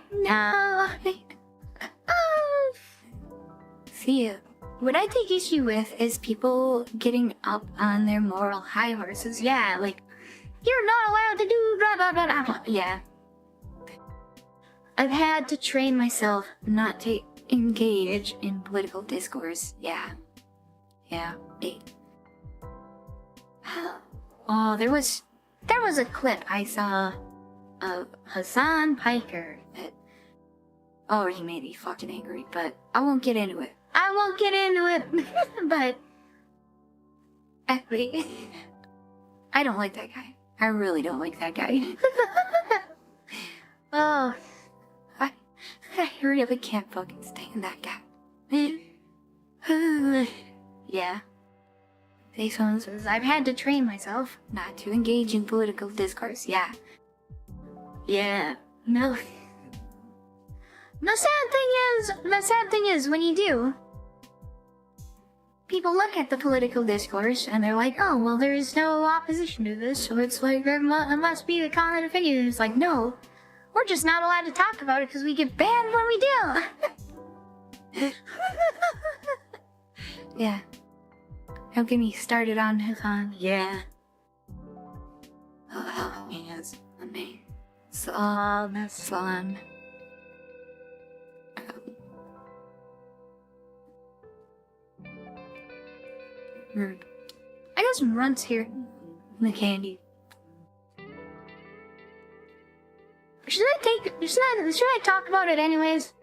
See, what I take issue with is people getting up on their moral high horses. Yeah, like, you're not allowed to do blah blah blah blah. Yeah. I've had to train myself not to engage in political discourse. Yeah. Oh, there was a clip I saw of Hassan Piker that already made me fucking angry, but I won't get into it. But actually, I don't like that guy. I really don't like that guy. Oh, I really can't fucking stand that guy. Yeah. These ones, I've had to train myself not to engage in political discourse. Yeah. No. The sad thing is, when you do, people look at the political discourse and they're like, oh, well, there's no opposition to this, so it's like, it must be the common opinion. It's like, no, we're just not allowed to talk about it because we get banned when we do. Yeah. Don't get me started on Hassan. Yeah. Oh, yes. So much fun. I got some runts here in the candy. Should I talk about it anyways?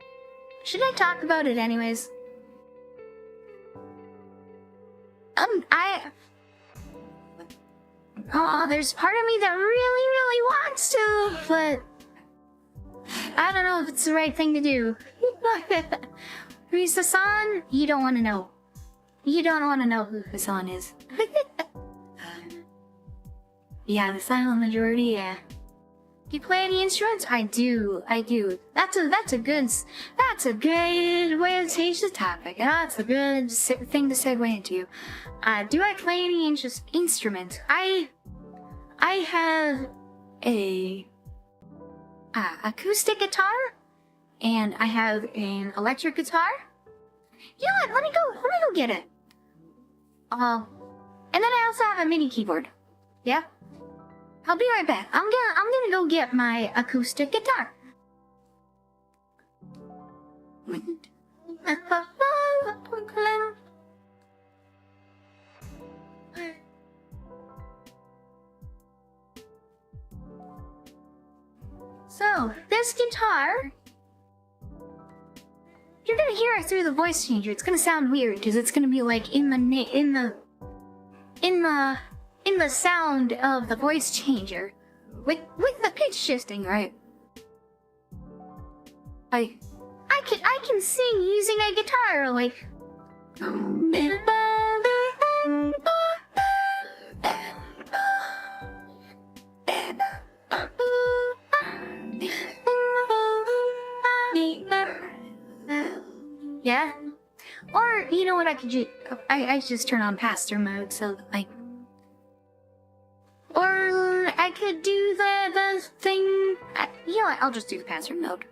There's part of me that really wants to, but I don't know if it's the right thing to do. Who's Hassan? You don't want to know. You don't want to know who Hassan is. Yeah, the silent majority, yeah. Do you play any instruments? I do. That's a good way to change the topic. That's a good thing to segue into. Do I play any instruments? I have a acoustic guitar, and I have an electric guitar. You know what? Let me go get it. And then I also have a mini keyboard. Yeah. I'll be right back. I'm gonna go get my acoustic guitar. So, this guitar, you're gonna hear it through the voice changer. It's gonna sound weird because it's gonna be like in the sound of the voice changer with the pitch shifting, right? I can sing using a guitar, like. Yeah. Or you know what I could do? I just turn on pass-through mode, so like. Or I could do the thing. You know what? I'll just do the pass-through mode.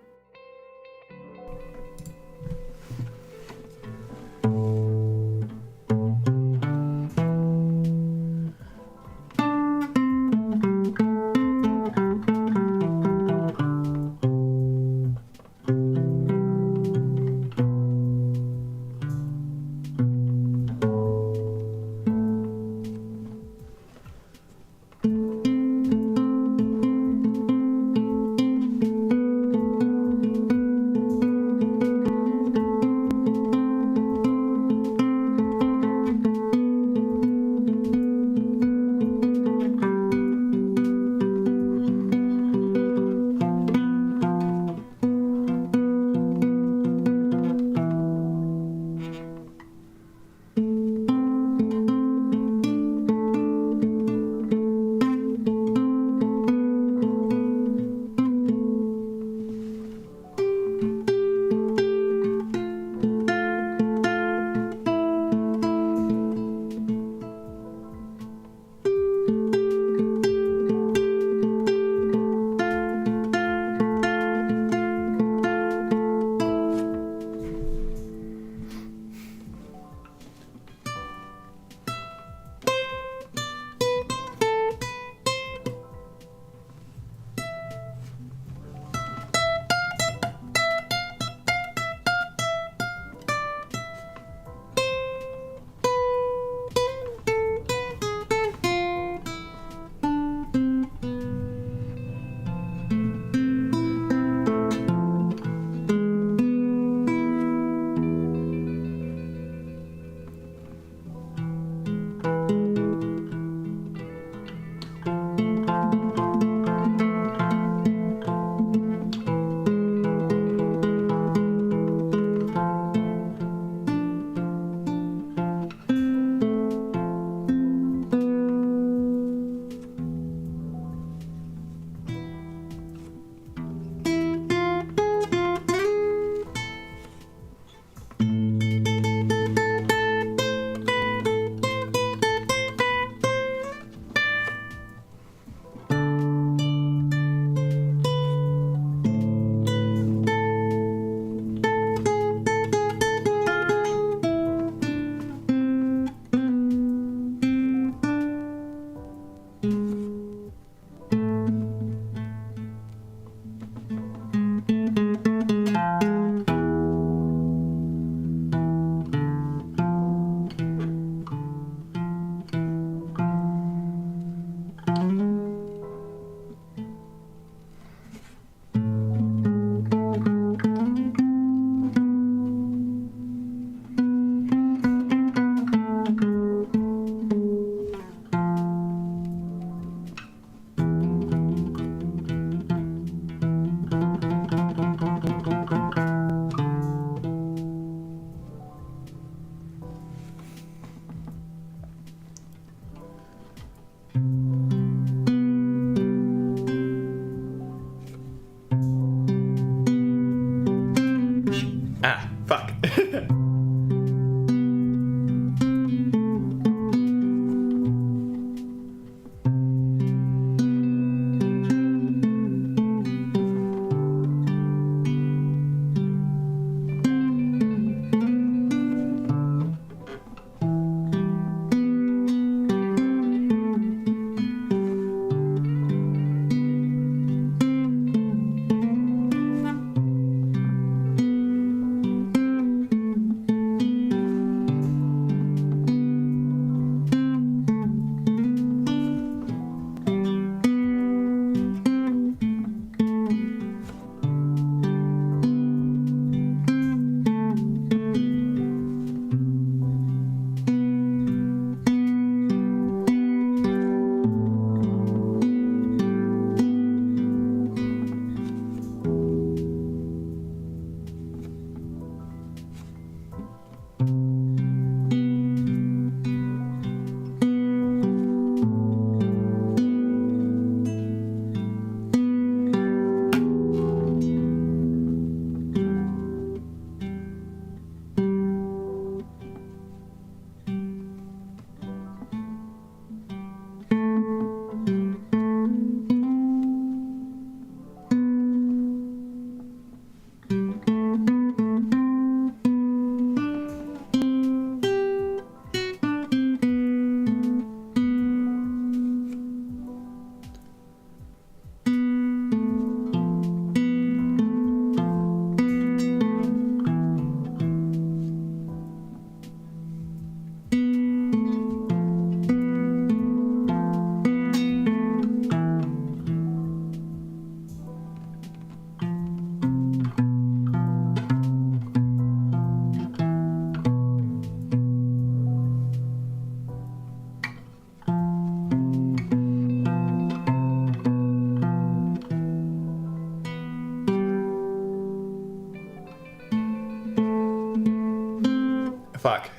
Fuck.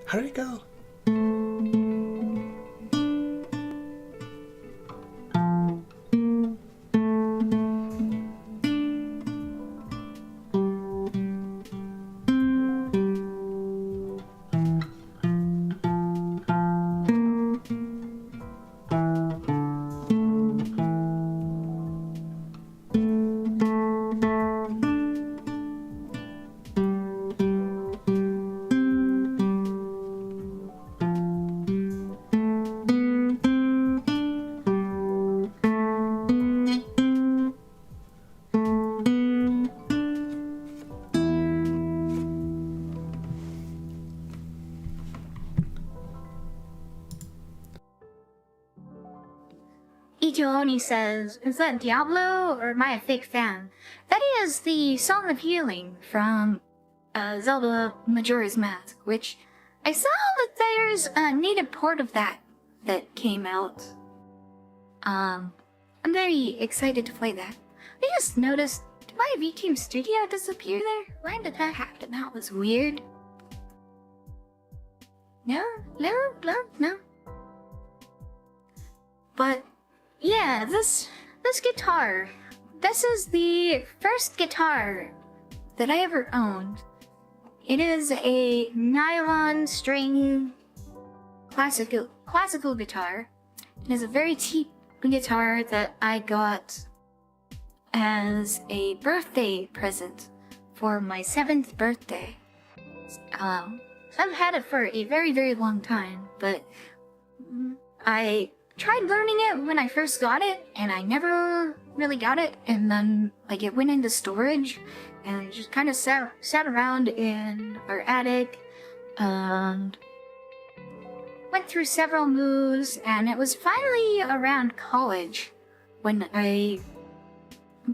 How did it go? Ichioni says, is that Diablo or am I a fake fan? That is the Song of Healing from Zelda Majora's Mask, which I saw that there's a native port of that came out. I'm very excited to play that. I just noticed, did my VTeam studio disappear there? When did that happen? That was weird. No. But yeah, this guitar. This is the first guitar that I ever owned. It is a nylon string classical guitar. It is a very cheap guitar that I got as a birthday present for my 7th birthday. I've had it for a very, very long time, but I tried learning it when I first got it, and I never really got it, and then like it went into storage, and it just kind of sat around in our attic, and went through several moves, and it was finally around college when I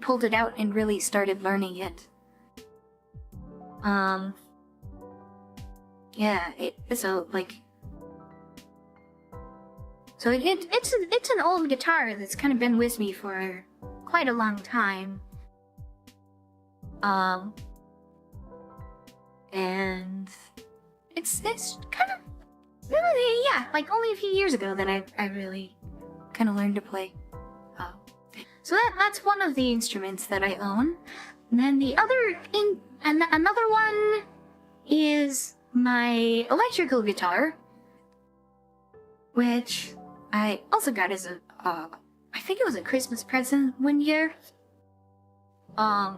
pulled it out and really started learning it. Yeah, it's an old guitar that's kind of been with me for quite a long time. And it's kind of really, yeah, like only a few years ago that I really kind of learned to play. So that's one of the instruments that I own. And then the another one is my electrical guitar, which I also got as a, I think it was a Christmas present one year. I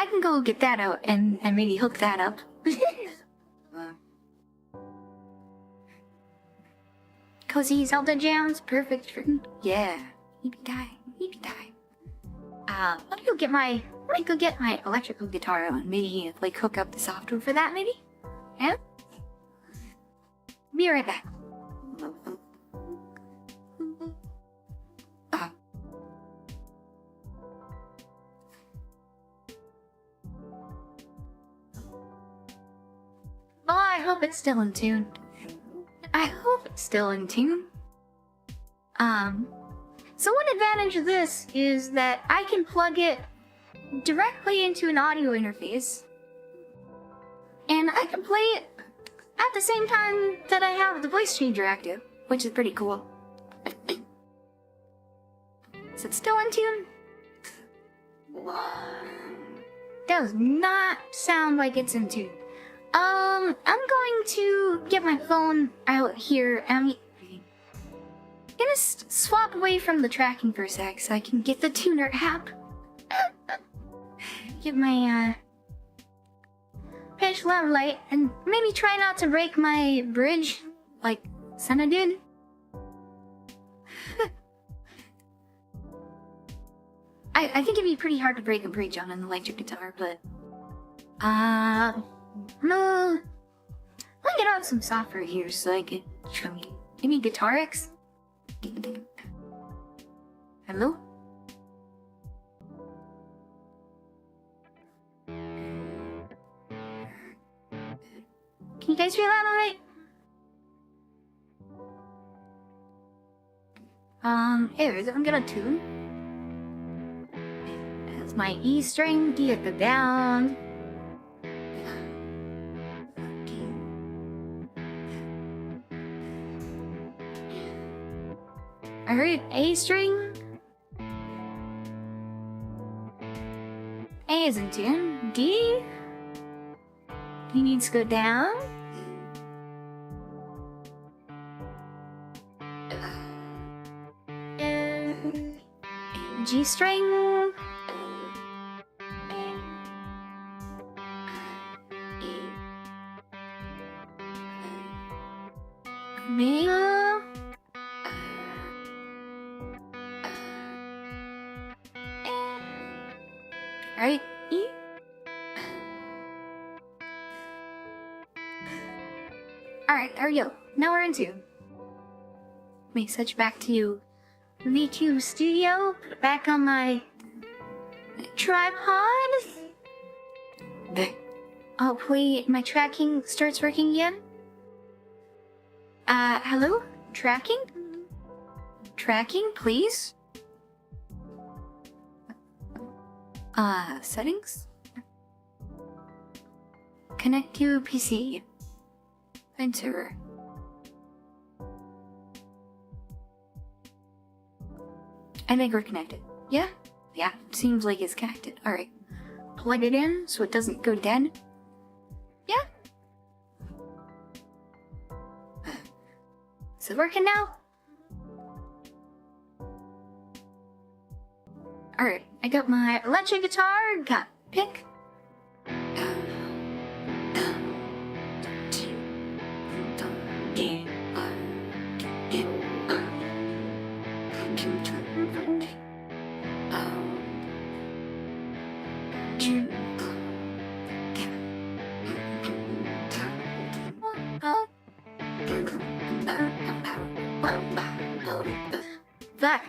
can go get that out and maybe hook that up. Cozy Zelda jams, perfect for, yeah, eepy time. Let me go get my electrical guitar out and maybe like hook up the software for that maybe? Yeah? Be right back. Oh, I hope it's still in tune. So one advantage of this is that I can plug it directly into an audio interface, and I can play it at the same time that I have the voice changer active, which is pretty cool. Is it still in tune? Does not sound like it's in tune. I'm going to get my phone out here. I'm gonna swap away from the tracking for a sec so I can get the tuner app. Get my pitch level light and maybe try not to break my bridge like Senna did. I think it'd be pretty hard to break a bridge on an electric guitar, but no. Let me get out some software here so I can show me. Give me GuitarX. Hello? Can you guys hear that alright? Anyways, I'm gonna tune. That's my E string, D at the down. I heard A string. A is in tune. D. D needs to go down. G string. B. Alright, E. Alright, there we go. Now we're in tune. Let me switch back to VTube Studio. Put it back on my tripod. Hopefully my tracking starts working again. Hello? Tracking? Tracking, please? Settings? Connect to PC. Find server. I think we're connected. Yeah? Yeah, seems like it's connected. Alright. Plug it in so it doesn't go dead. Yeah? Is it working now? Alright, I got my electric guitar, got pick. That.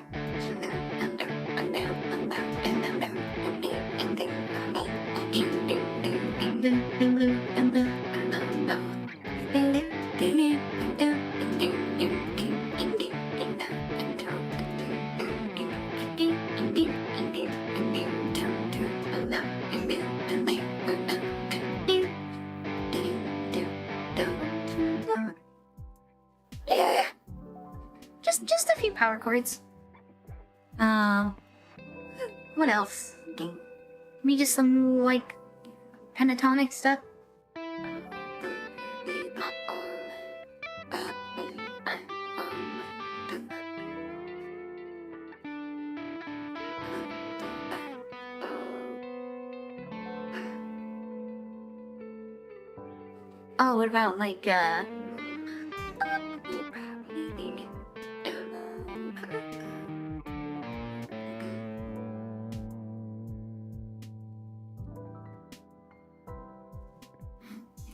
Just a few power chords. What else? Maybe just some, like, pentatonic stuff. Oh, what about, like,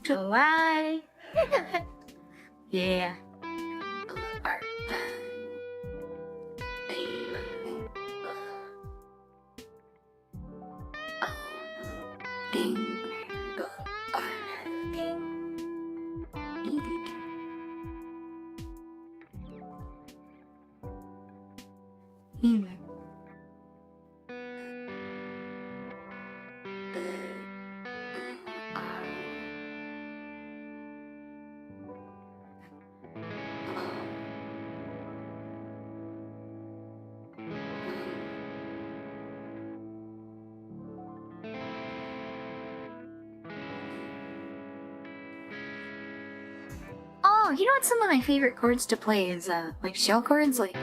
July? Yeah. Oh, you know what? Some of my favorite chords to play is like shell chords, like.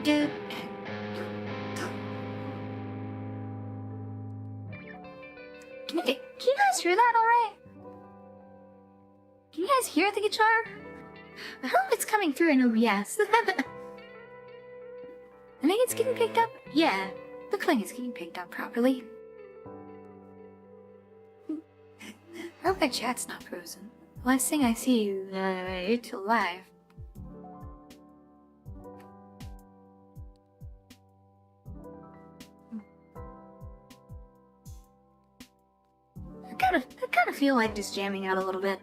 Can you guys hear that alright? Can you guys hear the guitar? I hope it's coming through in OBS. I think it's getting picked up. Yeah, looks like it's getting picked up properly. I hope my chat's not frozen. Last thing I see is you're still live. I kind of feel like just jamming out a little bit.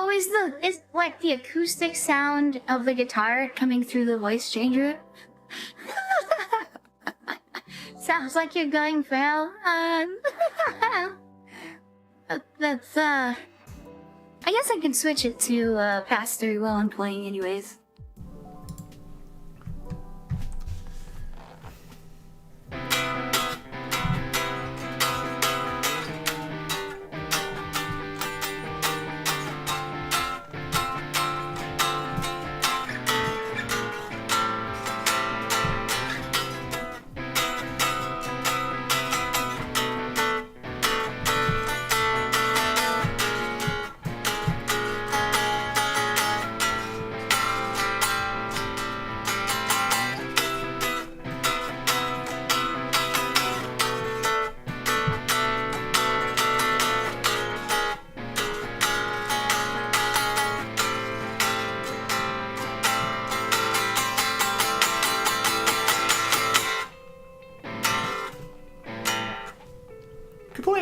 Oh, is like the acoustic sound of the guitar coming through the voice changer? Sounds like you're going well. That's I guess I can switch it to pass through while I'm playing anyways.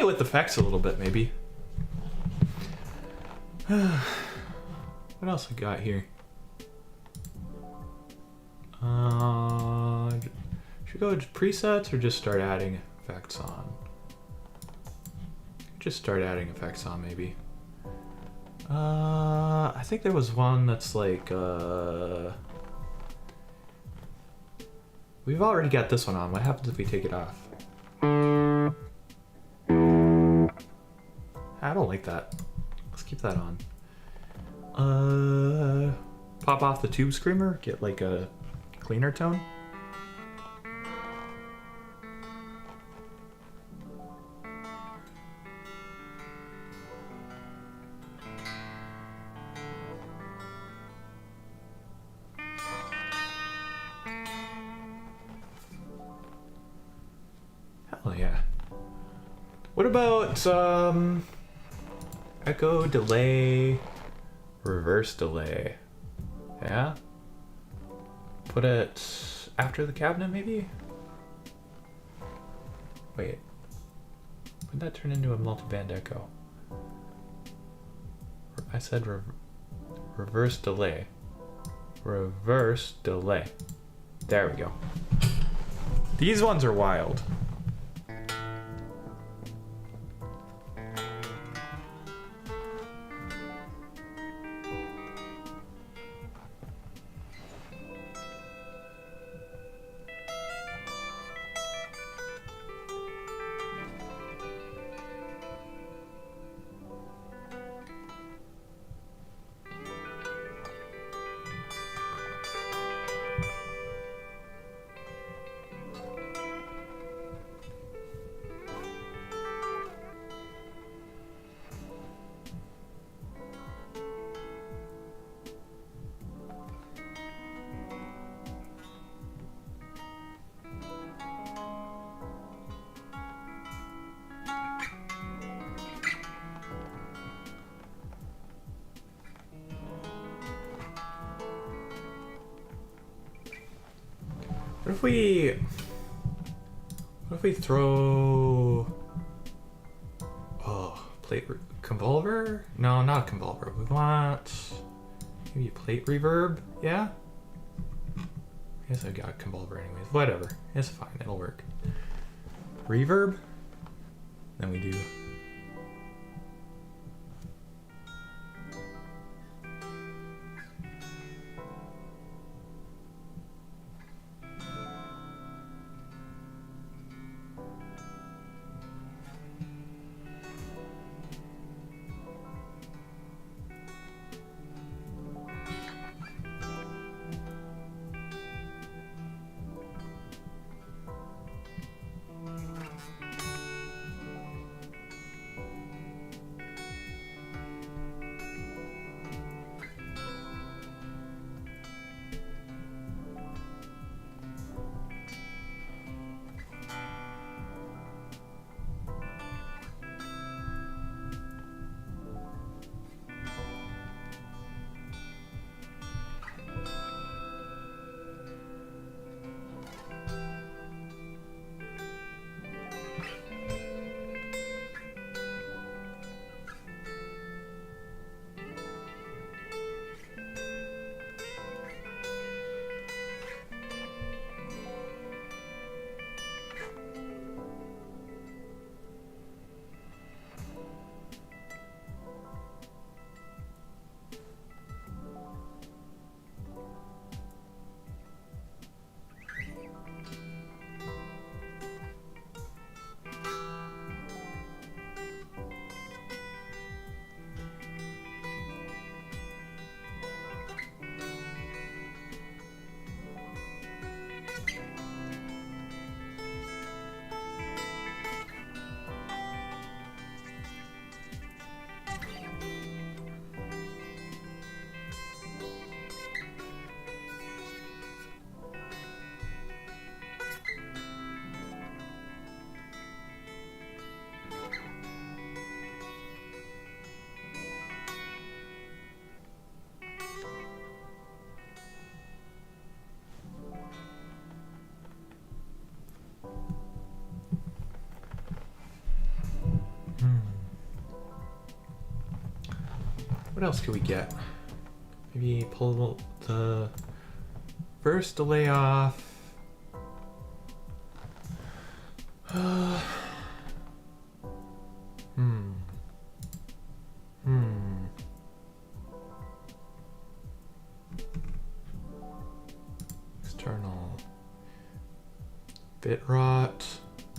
With effects a little bit, maybe. What else I got here? Should we go to presets or just start adding effects on? Just start adding effects on, maybe. I think there was one that's like we've already got this one on. What happens if we take it off? I don't like that. Let's keep that on. Pop off the tube screamer, get like a cleaner tone. Hell yeah. What about echo, delay, reverse delay? Yeah? Put it after the cabinet, maybe? Wait. Would that turn into a multiband echo? I said reverse delay. Reverse delay. There we go. These ones are wild. What if we throw plate convolver? No, not a convolver. We want maybe plate reverb. Yeah. I guess I got convolver anyways. Whatever. It's fine. It'll work. Reverb. Then we do. What else could we get? Maybe pull the first delay off. External bit rot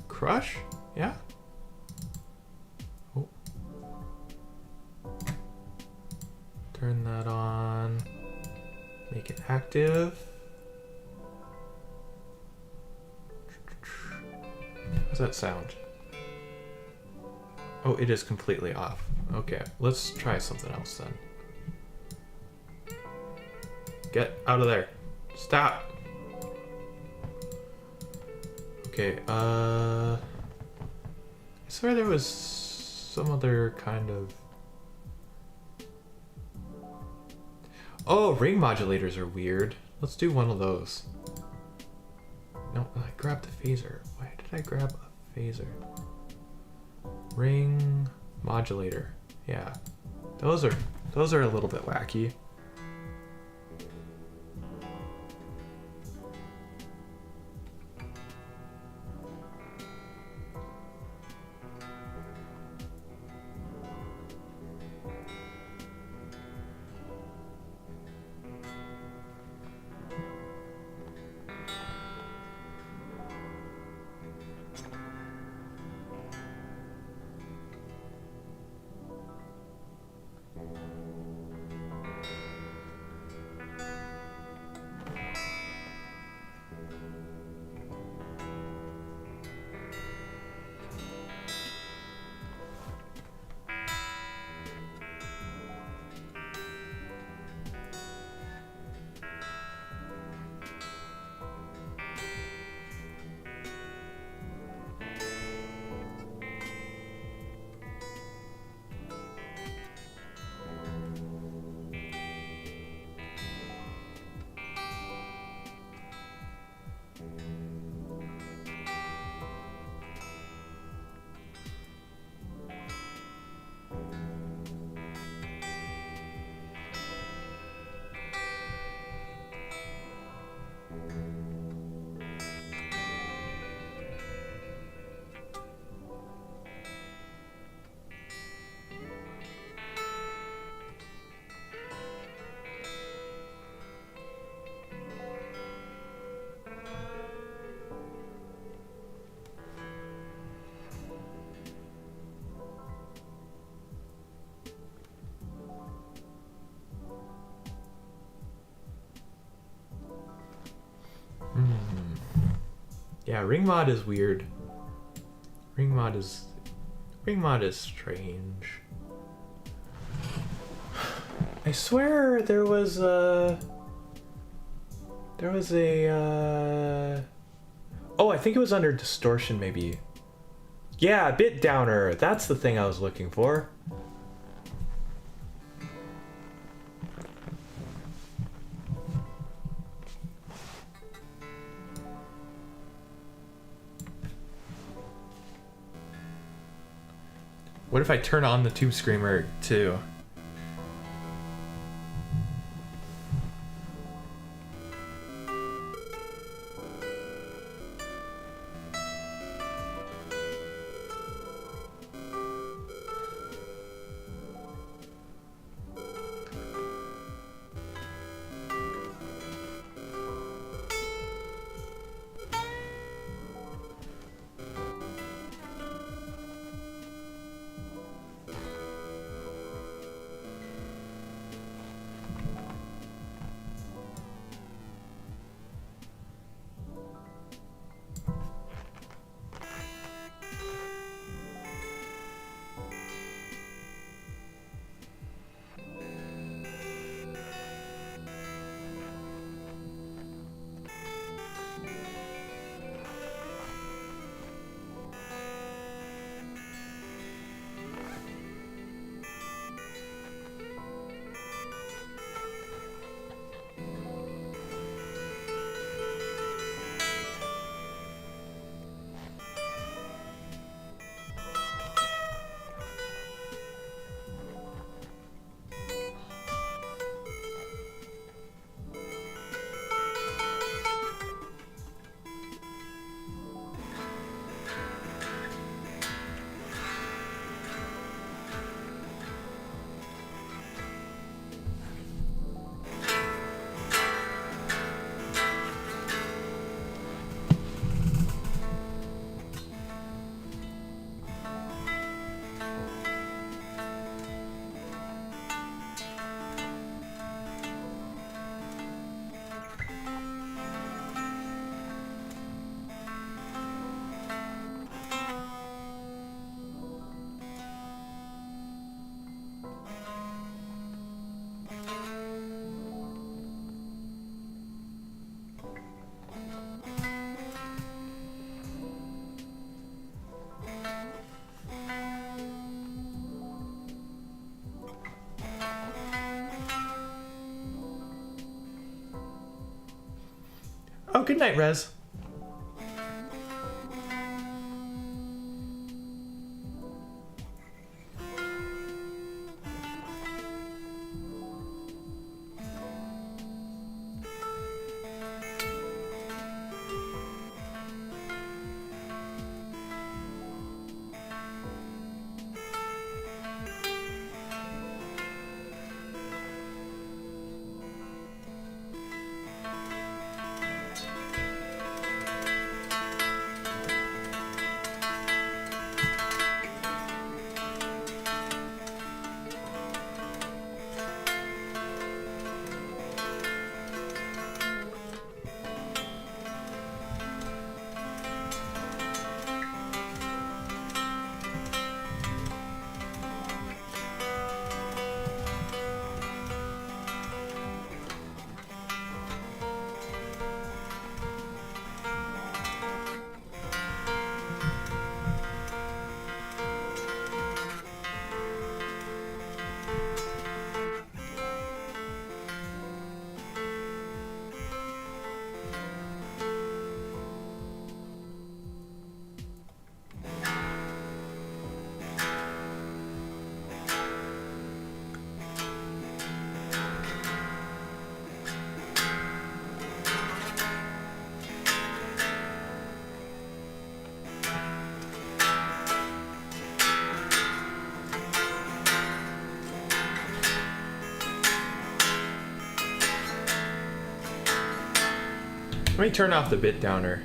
crush, yeah. Oh. Turn that on. Make it active. How's that sound? Oh, it is completely off. Okay, let's try something else then. Get out of there. Stop. Okay, I swear there was some other kind of... Oh, ring modulators are weird. Let's do one of those. No, I grabbed the phaser. Why did I grab a phaser? Ring modulator. Yeah. Those are a little bit wacky. Yeah, ring mod is weird. Ring mod is strange. I swear there was a oh, I think it was under distortion maybe. Yeah, bit downer. That's the thing I was looking for. What if I turn on the Tube Screamer too? good night, Rez. Let me turn off the bit downer.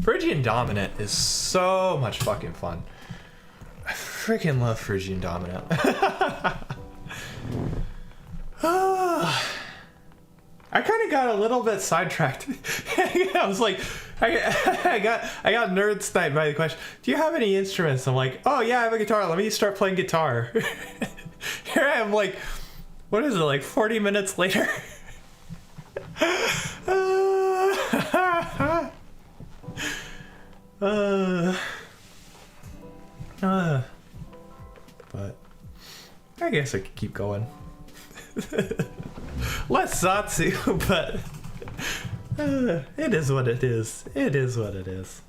Phrygian Dominant is so much fucking fun. I freaking love Phrygian Dominant. I kind of got a little bit sidetracked. I was like, I got nerd sniped by the question. Do you have any instruments? I'm like, oh yeah, I have a guitar. Let me start playing guitar. Here I am, like, what is it, like 40 minutes later? But I guess I could keep going. Less Zatsu, but it is what it is. It is what it is.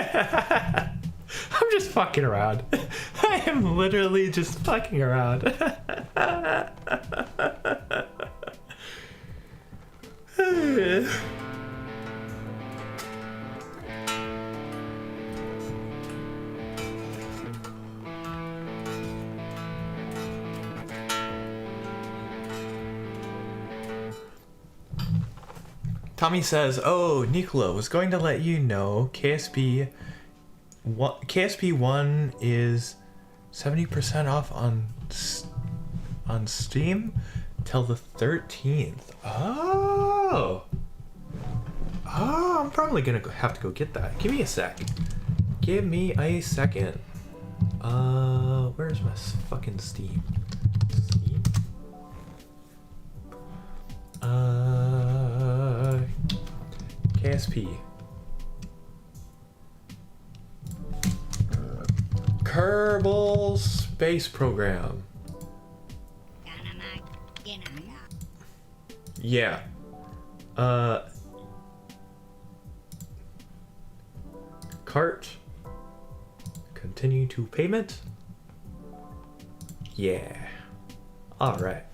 I'm just fucking around. I am literally just fucking around. Tommy says, oh, Nicola was going to let you know KSP 1 is 70% off on Steam till the 13th. Oh, I'm probably gonna have to go get that. Give me a sec. Give me a second. Where's my fucking Steam? KSP. Kerbal Space Program. Yeah. Cart continue to payment. Yeah. All right.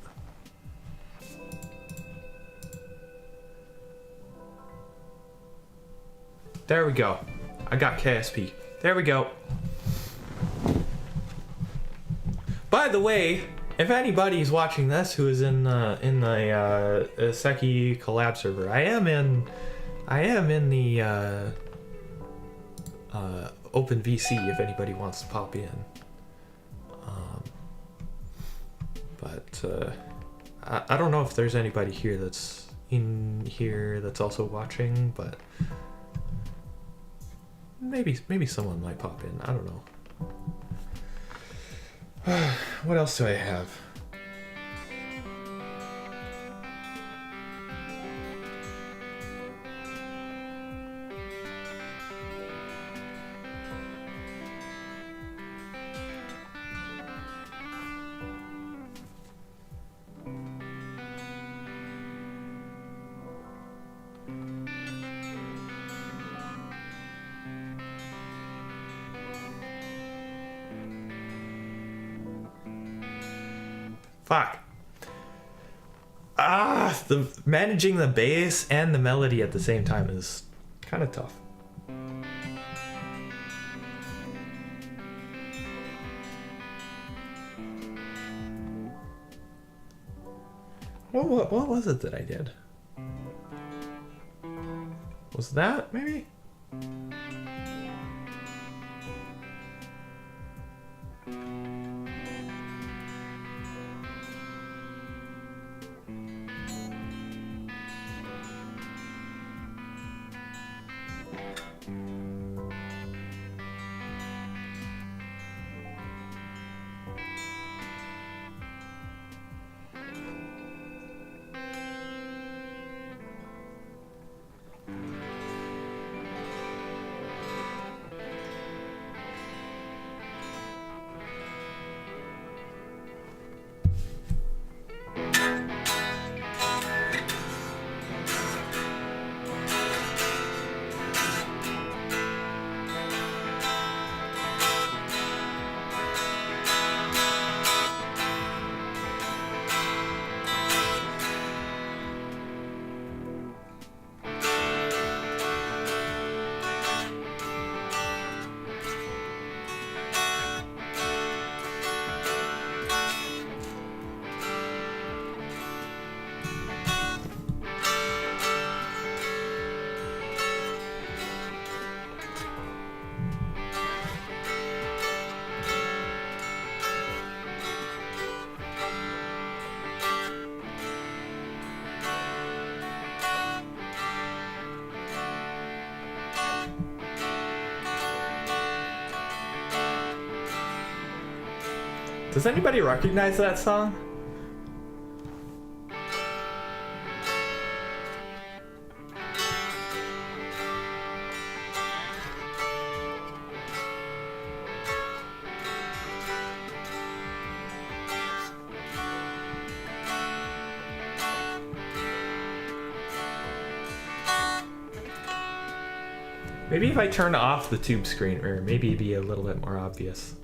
There we go. I got KSP. There we go. By the way, if anybody's watching this who is in the Seki collab server, I am in the open VC if anybody wants to pop in. But I don't know if there's anybody here that's in here that's also watching, but maybe someone might pop in. I don't know. What else do I have? Fuck. The managing the bass and the melody at the same time is kind of tough. What was it that I did? Was that maybe? Does anybody recognize that song? Maybe if I turn off the tube screen, or maybe it'd be a little bit more obvious.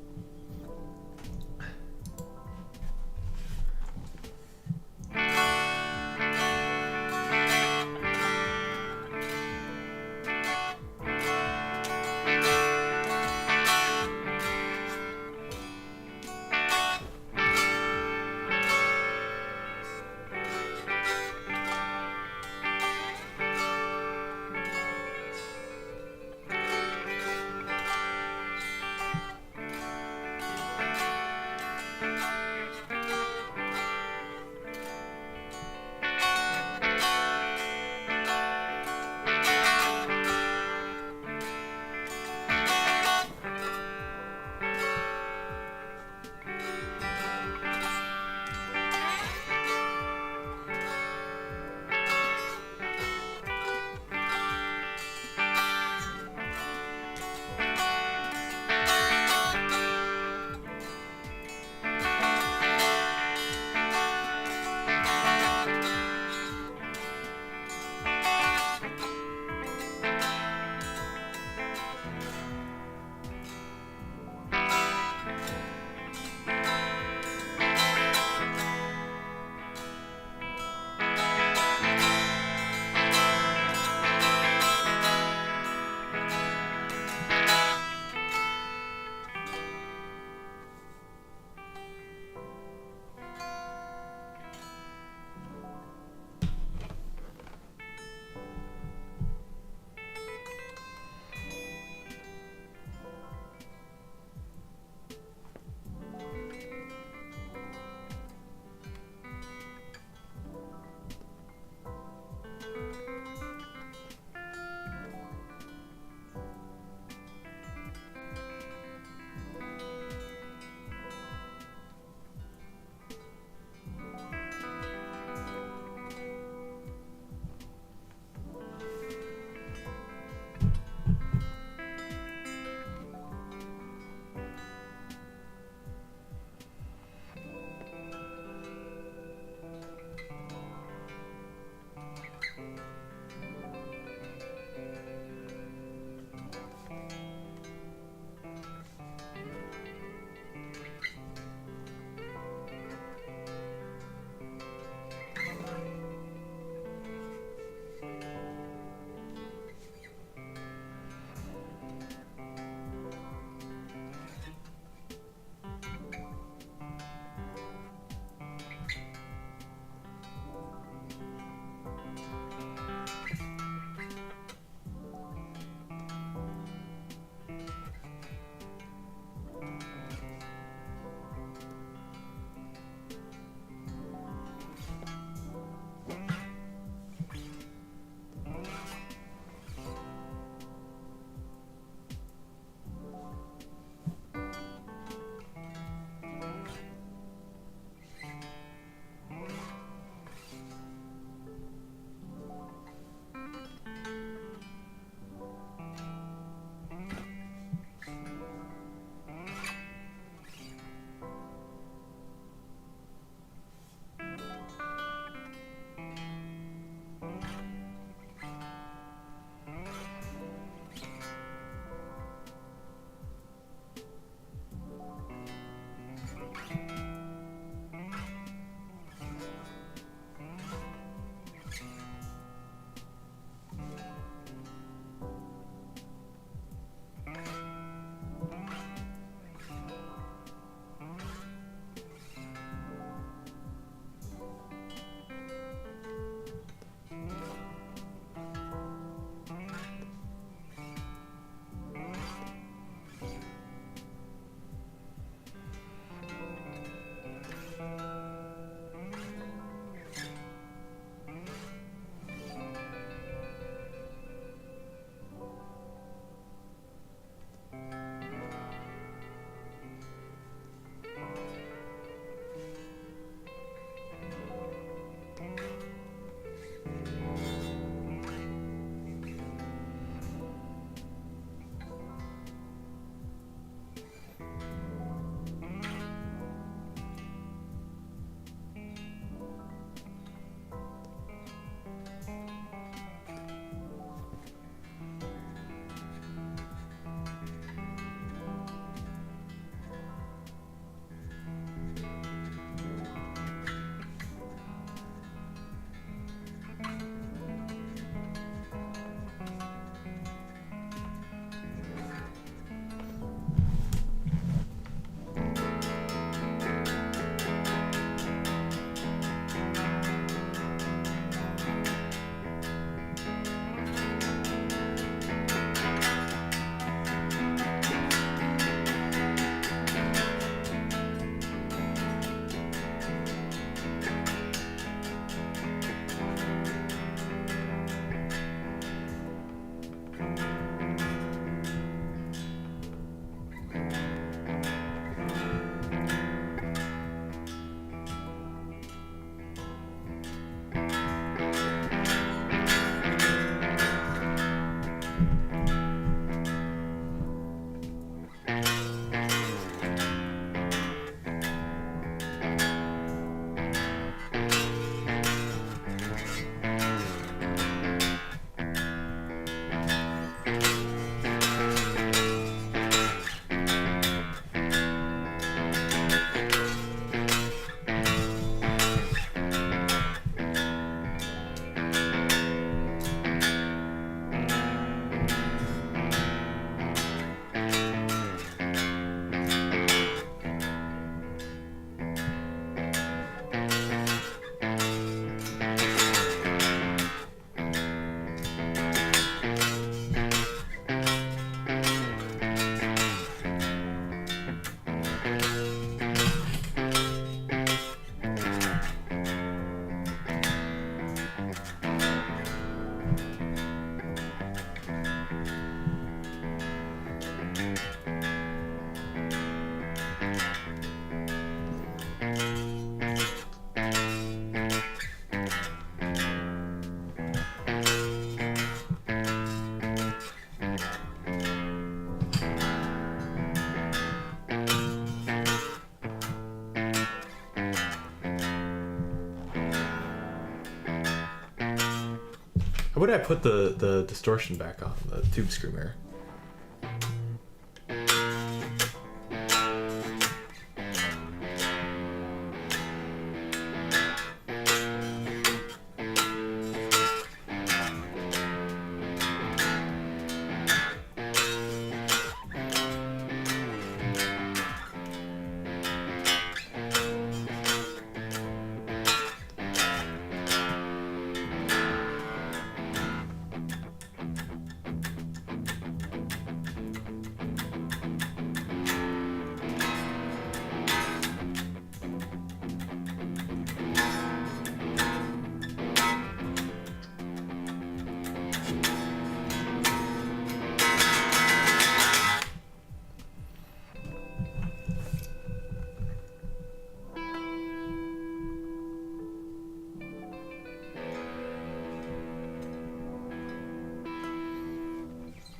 How would I put the distortion back on the tube screamer?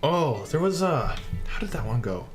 Oh, there was a... How did that one go?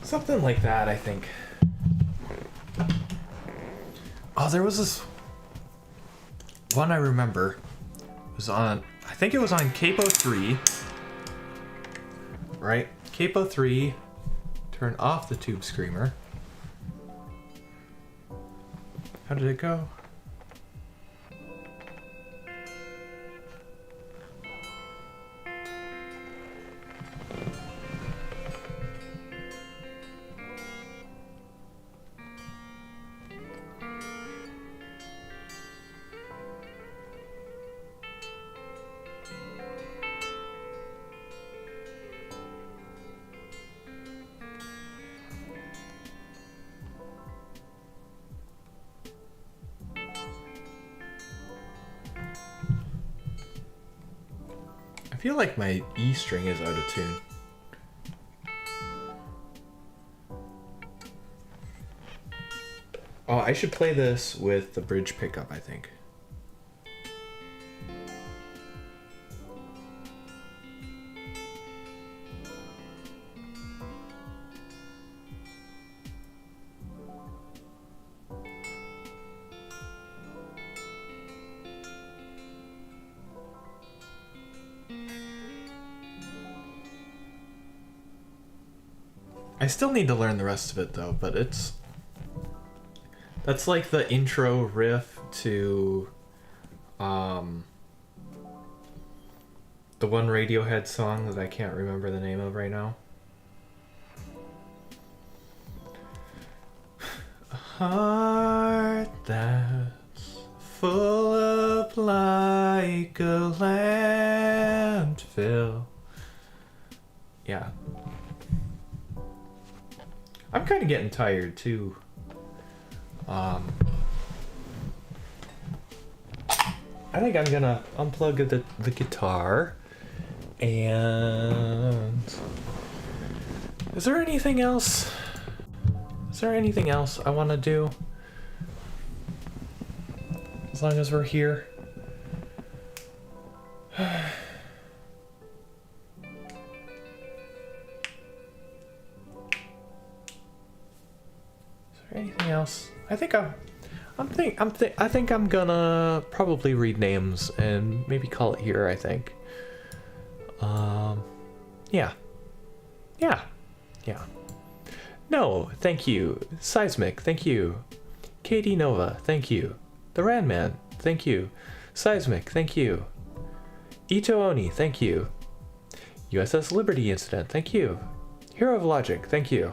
Something like that, I think. Oh, there was this one I remember. It was on, I think it was on Capo 3. Right? Capo 3. Turn off the tube screamer. How did it go? I feel like my E string is out of tune. Oh, I should play this with the bridge pickup, I think. I still need to learn the rest of it though, but that's like the intro riff to the one Radiohead song that I can't remember the name of right now. A heart that's full up like a landfill. Yeah. I'm kind of getting tired too. I think I'm gonna unplug the guitar. And is there anything else? Is there anything else I want to do? As long as we're here. there anything else? I think I'm gonna probably read names and maybe call it here, I think. Yeah. Yeah. Yeah. No, thank you. Seismic, thank you. Katie Nova, thank you. The Randman, thank you. Seismic, thank you. Ito Oni, thank you. USS Liberty Incident, thank you. Hero of Logic, thank you.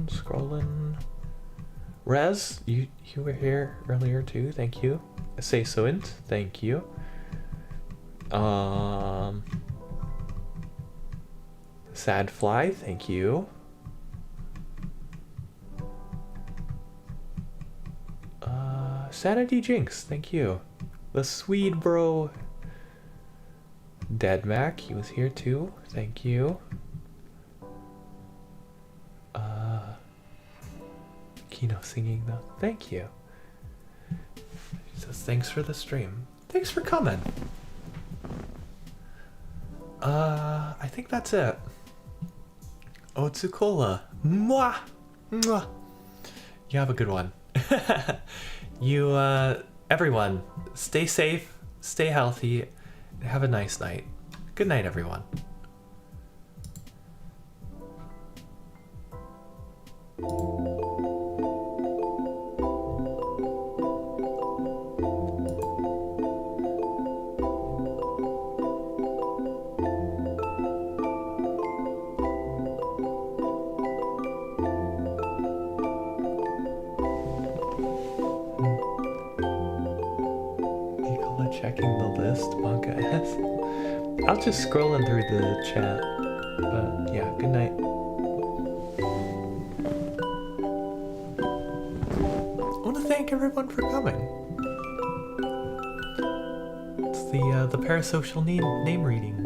Scrolling. Rez, you were here earlier too, thank you. Say Soint, thank you. Sad Fly, thank you. Sanity Jinx, thank you. The Swede Bro. Dead Mac, he was here too, thank you. Kino singing though, thank you. He says thanks for the stream. Thanks for coming. I think that's it. Otsukola. Mwah! Mwah! You have a good one. You, everyone, stay safe, stay healthy, and have a nice night. Good night, everyone. Checking the list, Monka S. I'll just scrolling through the chat. But yeah, good night. I want to thank everyone for coming. It's the parasocial name reading.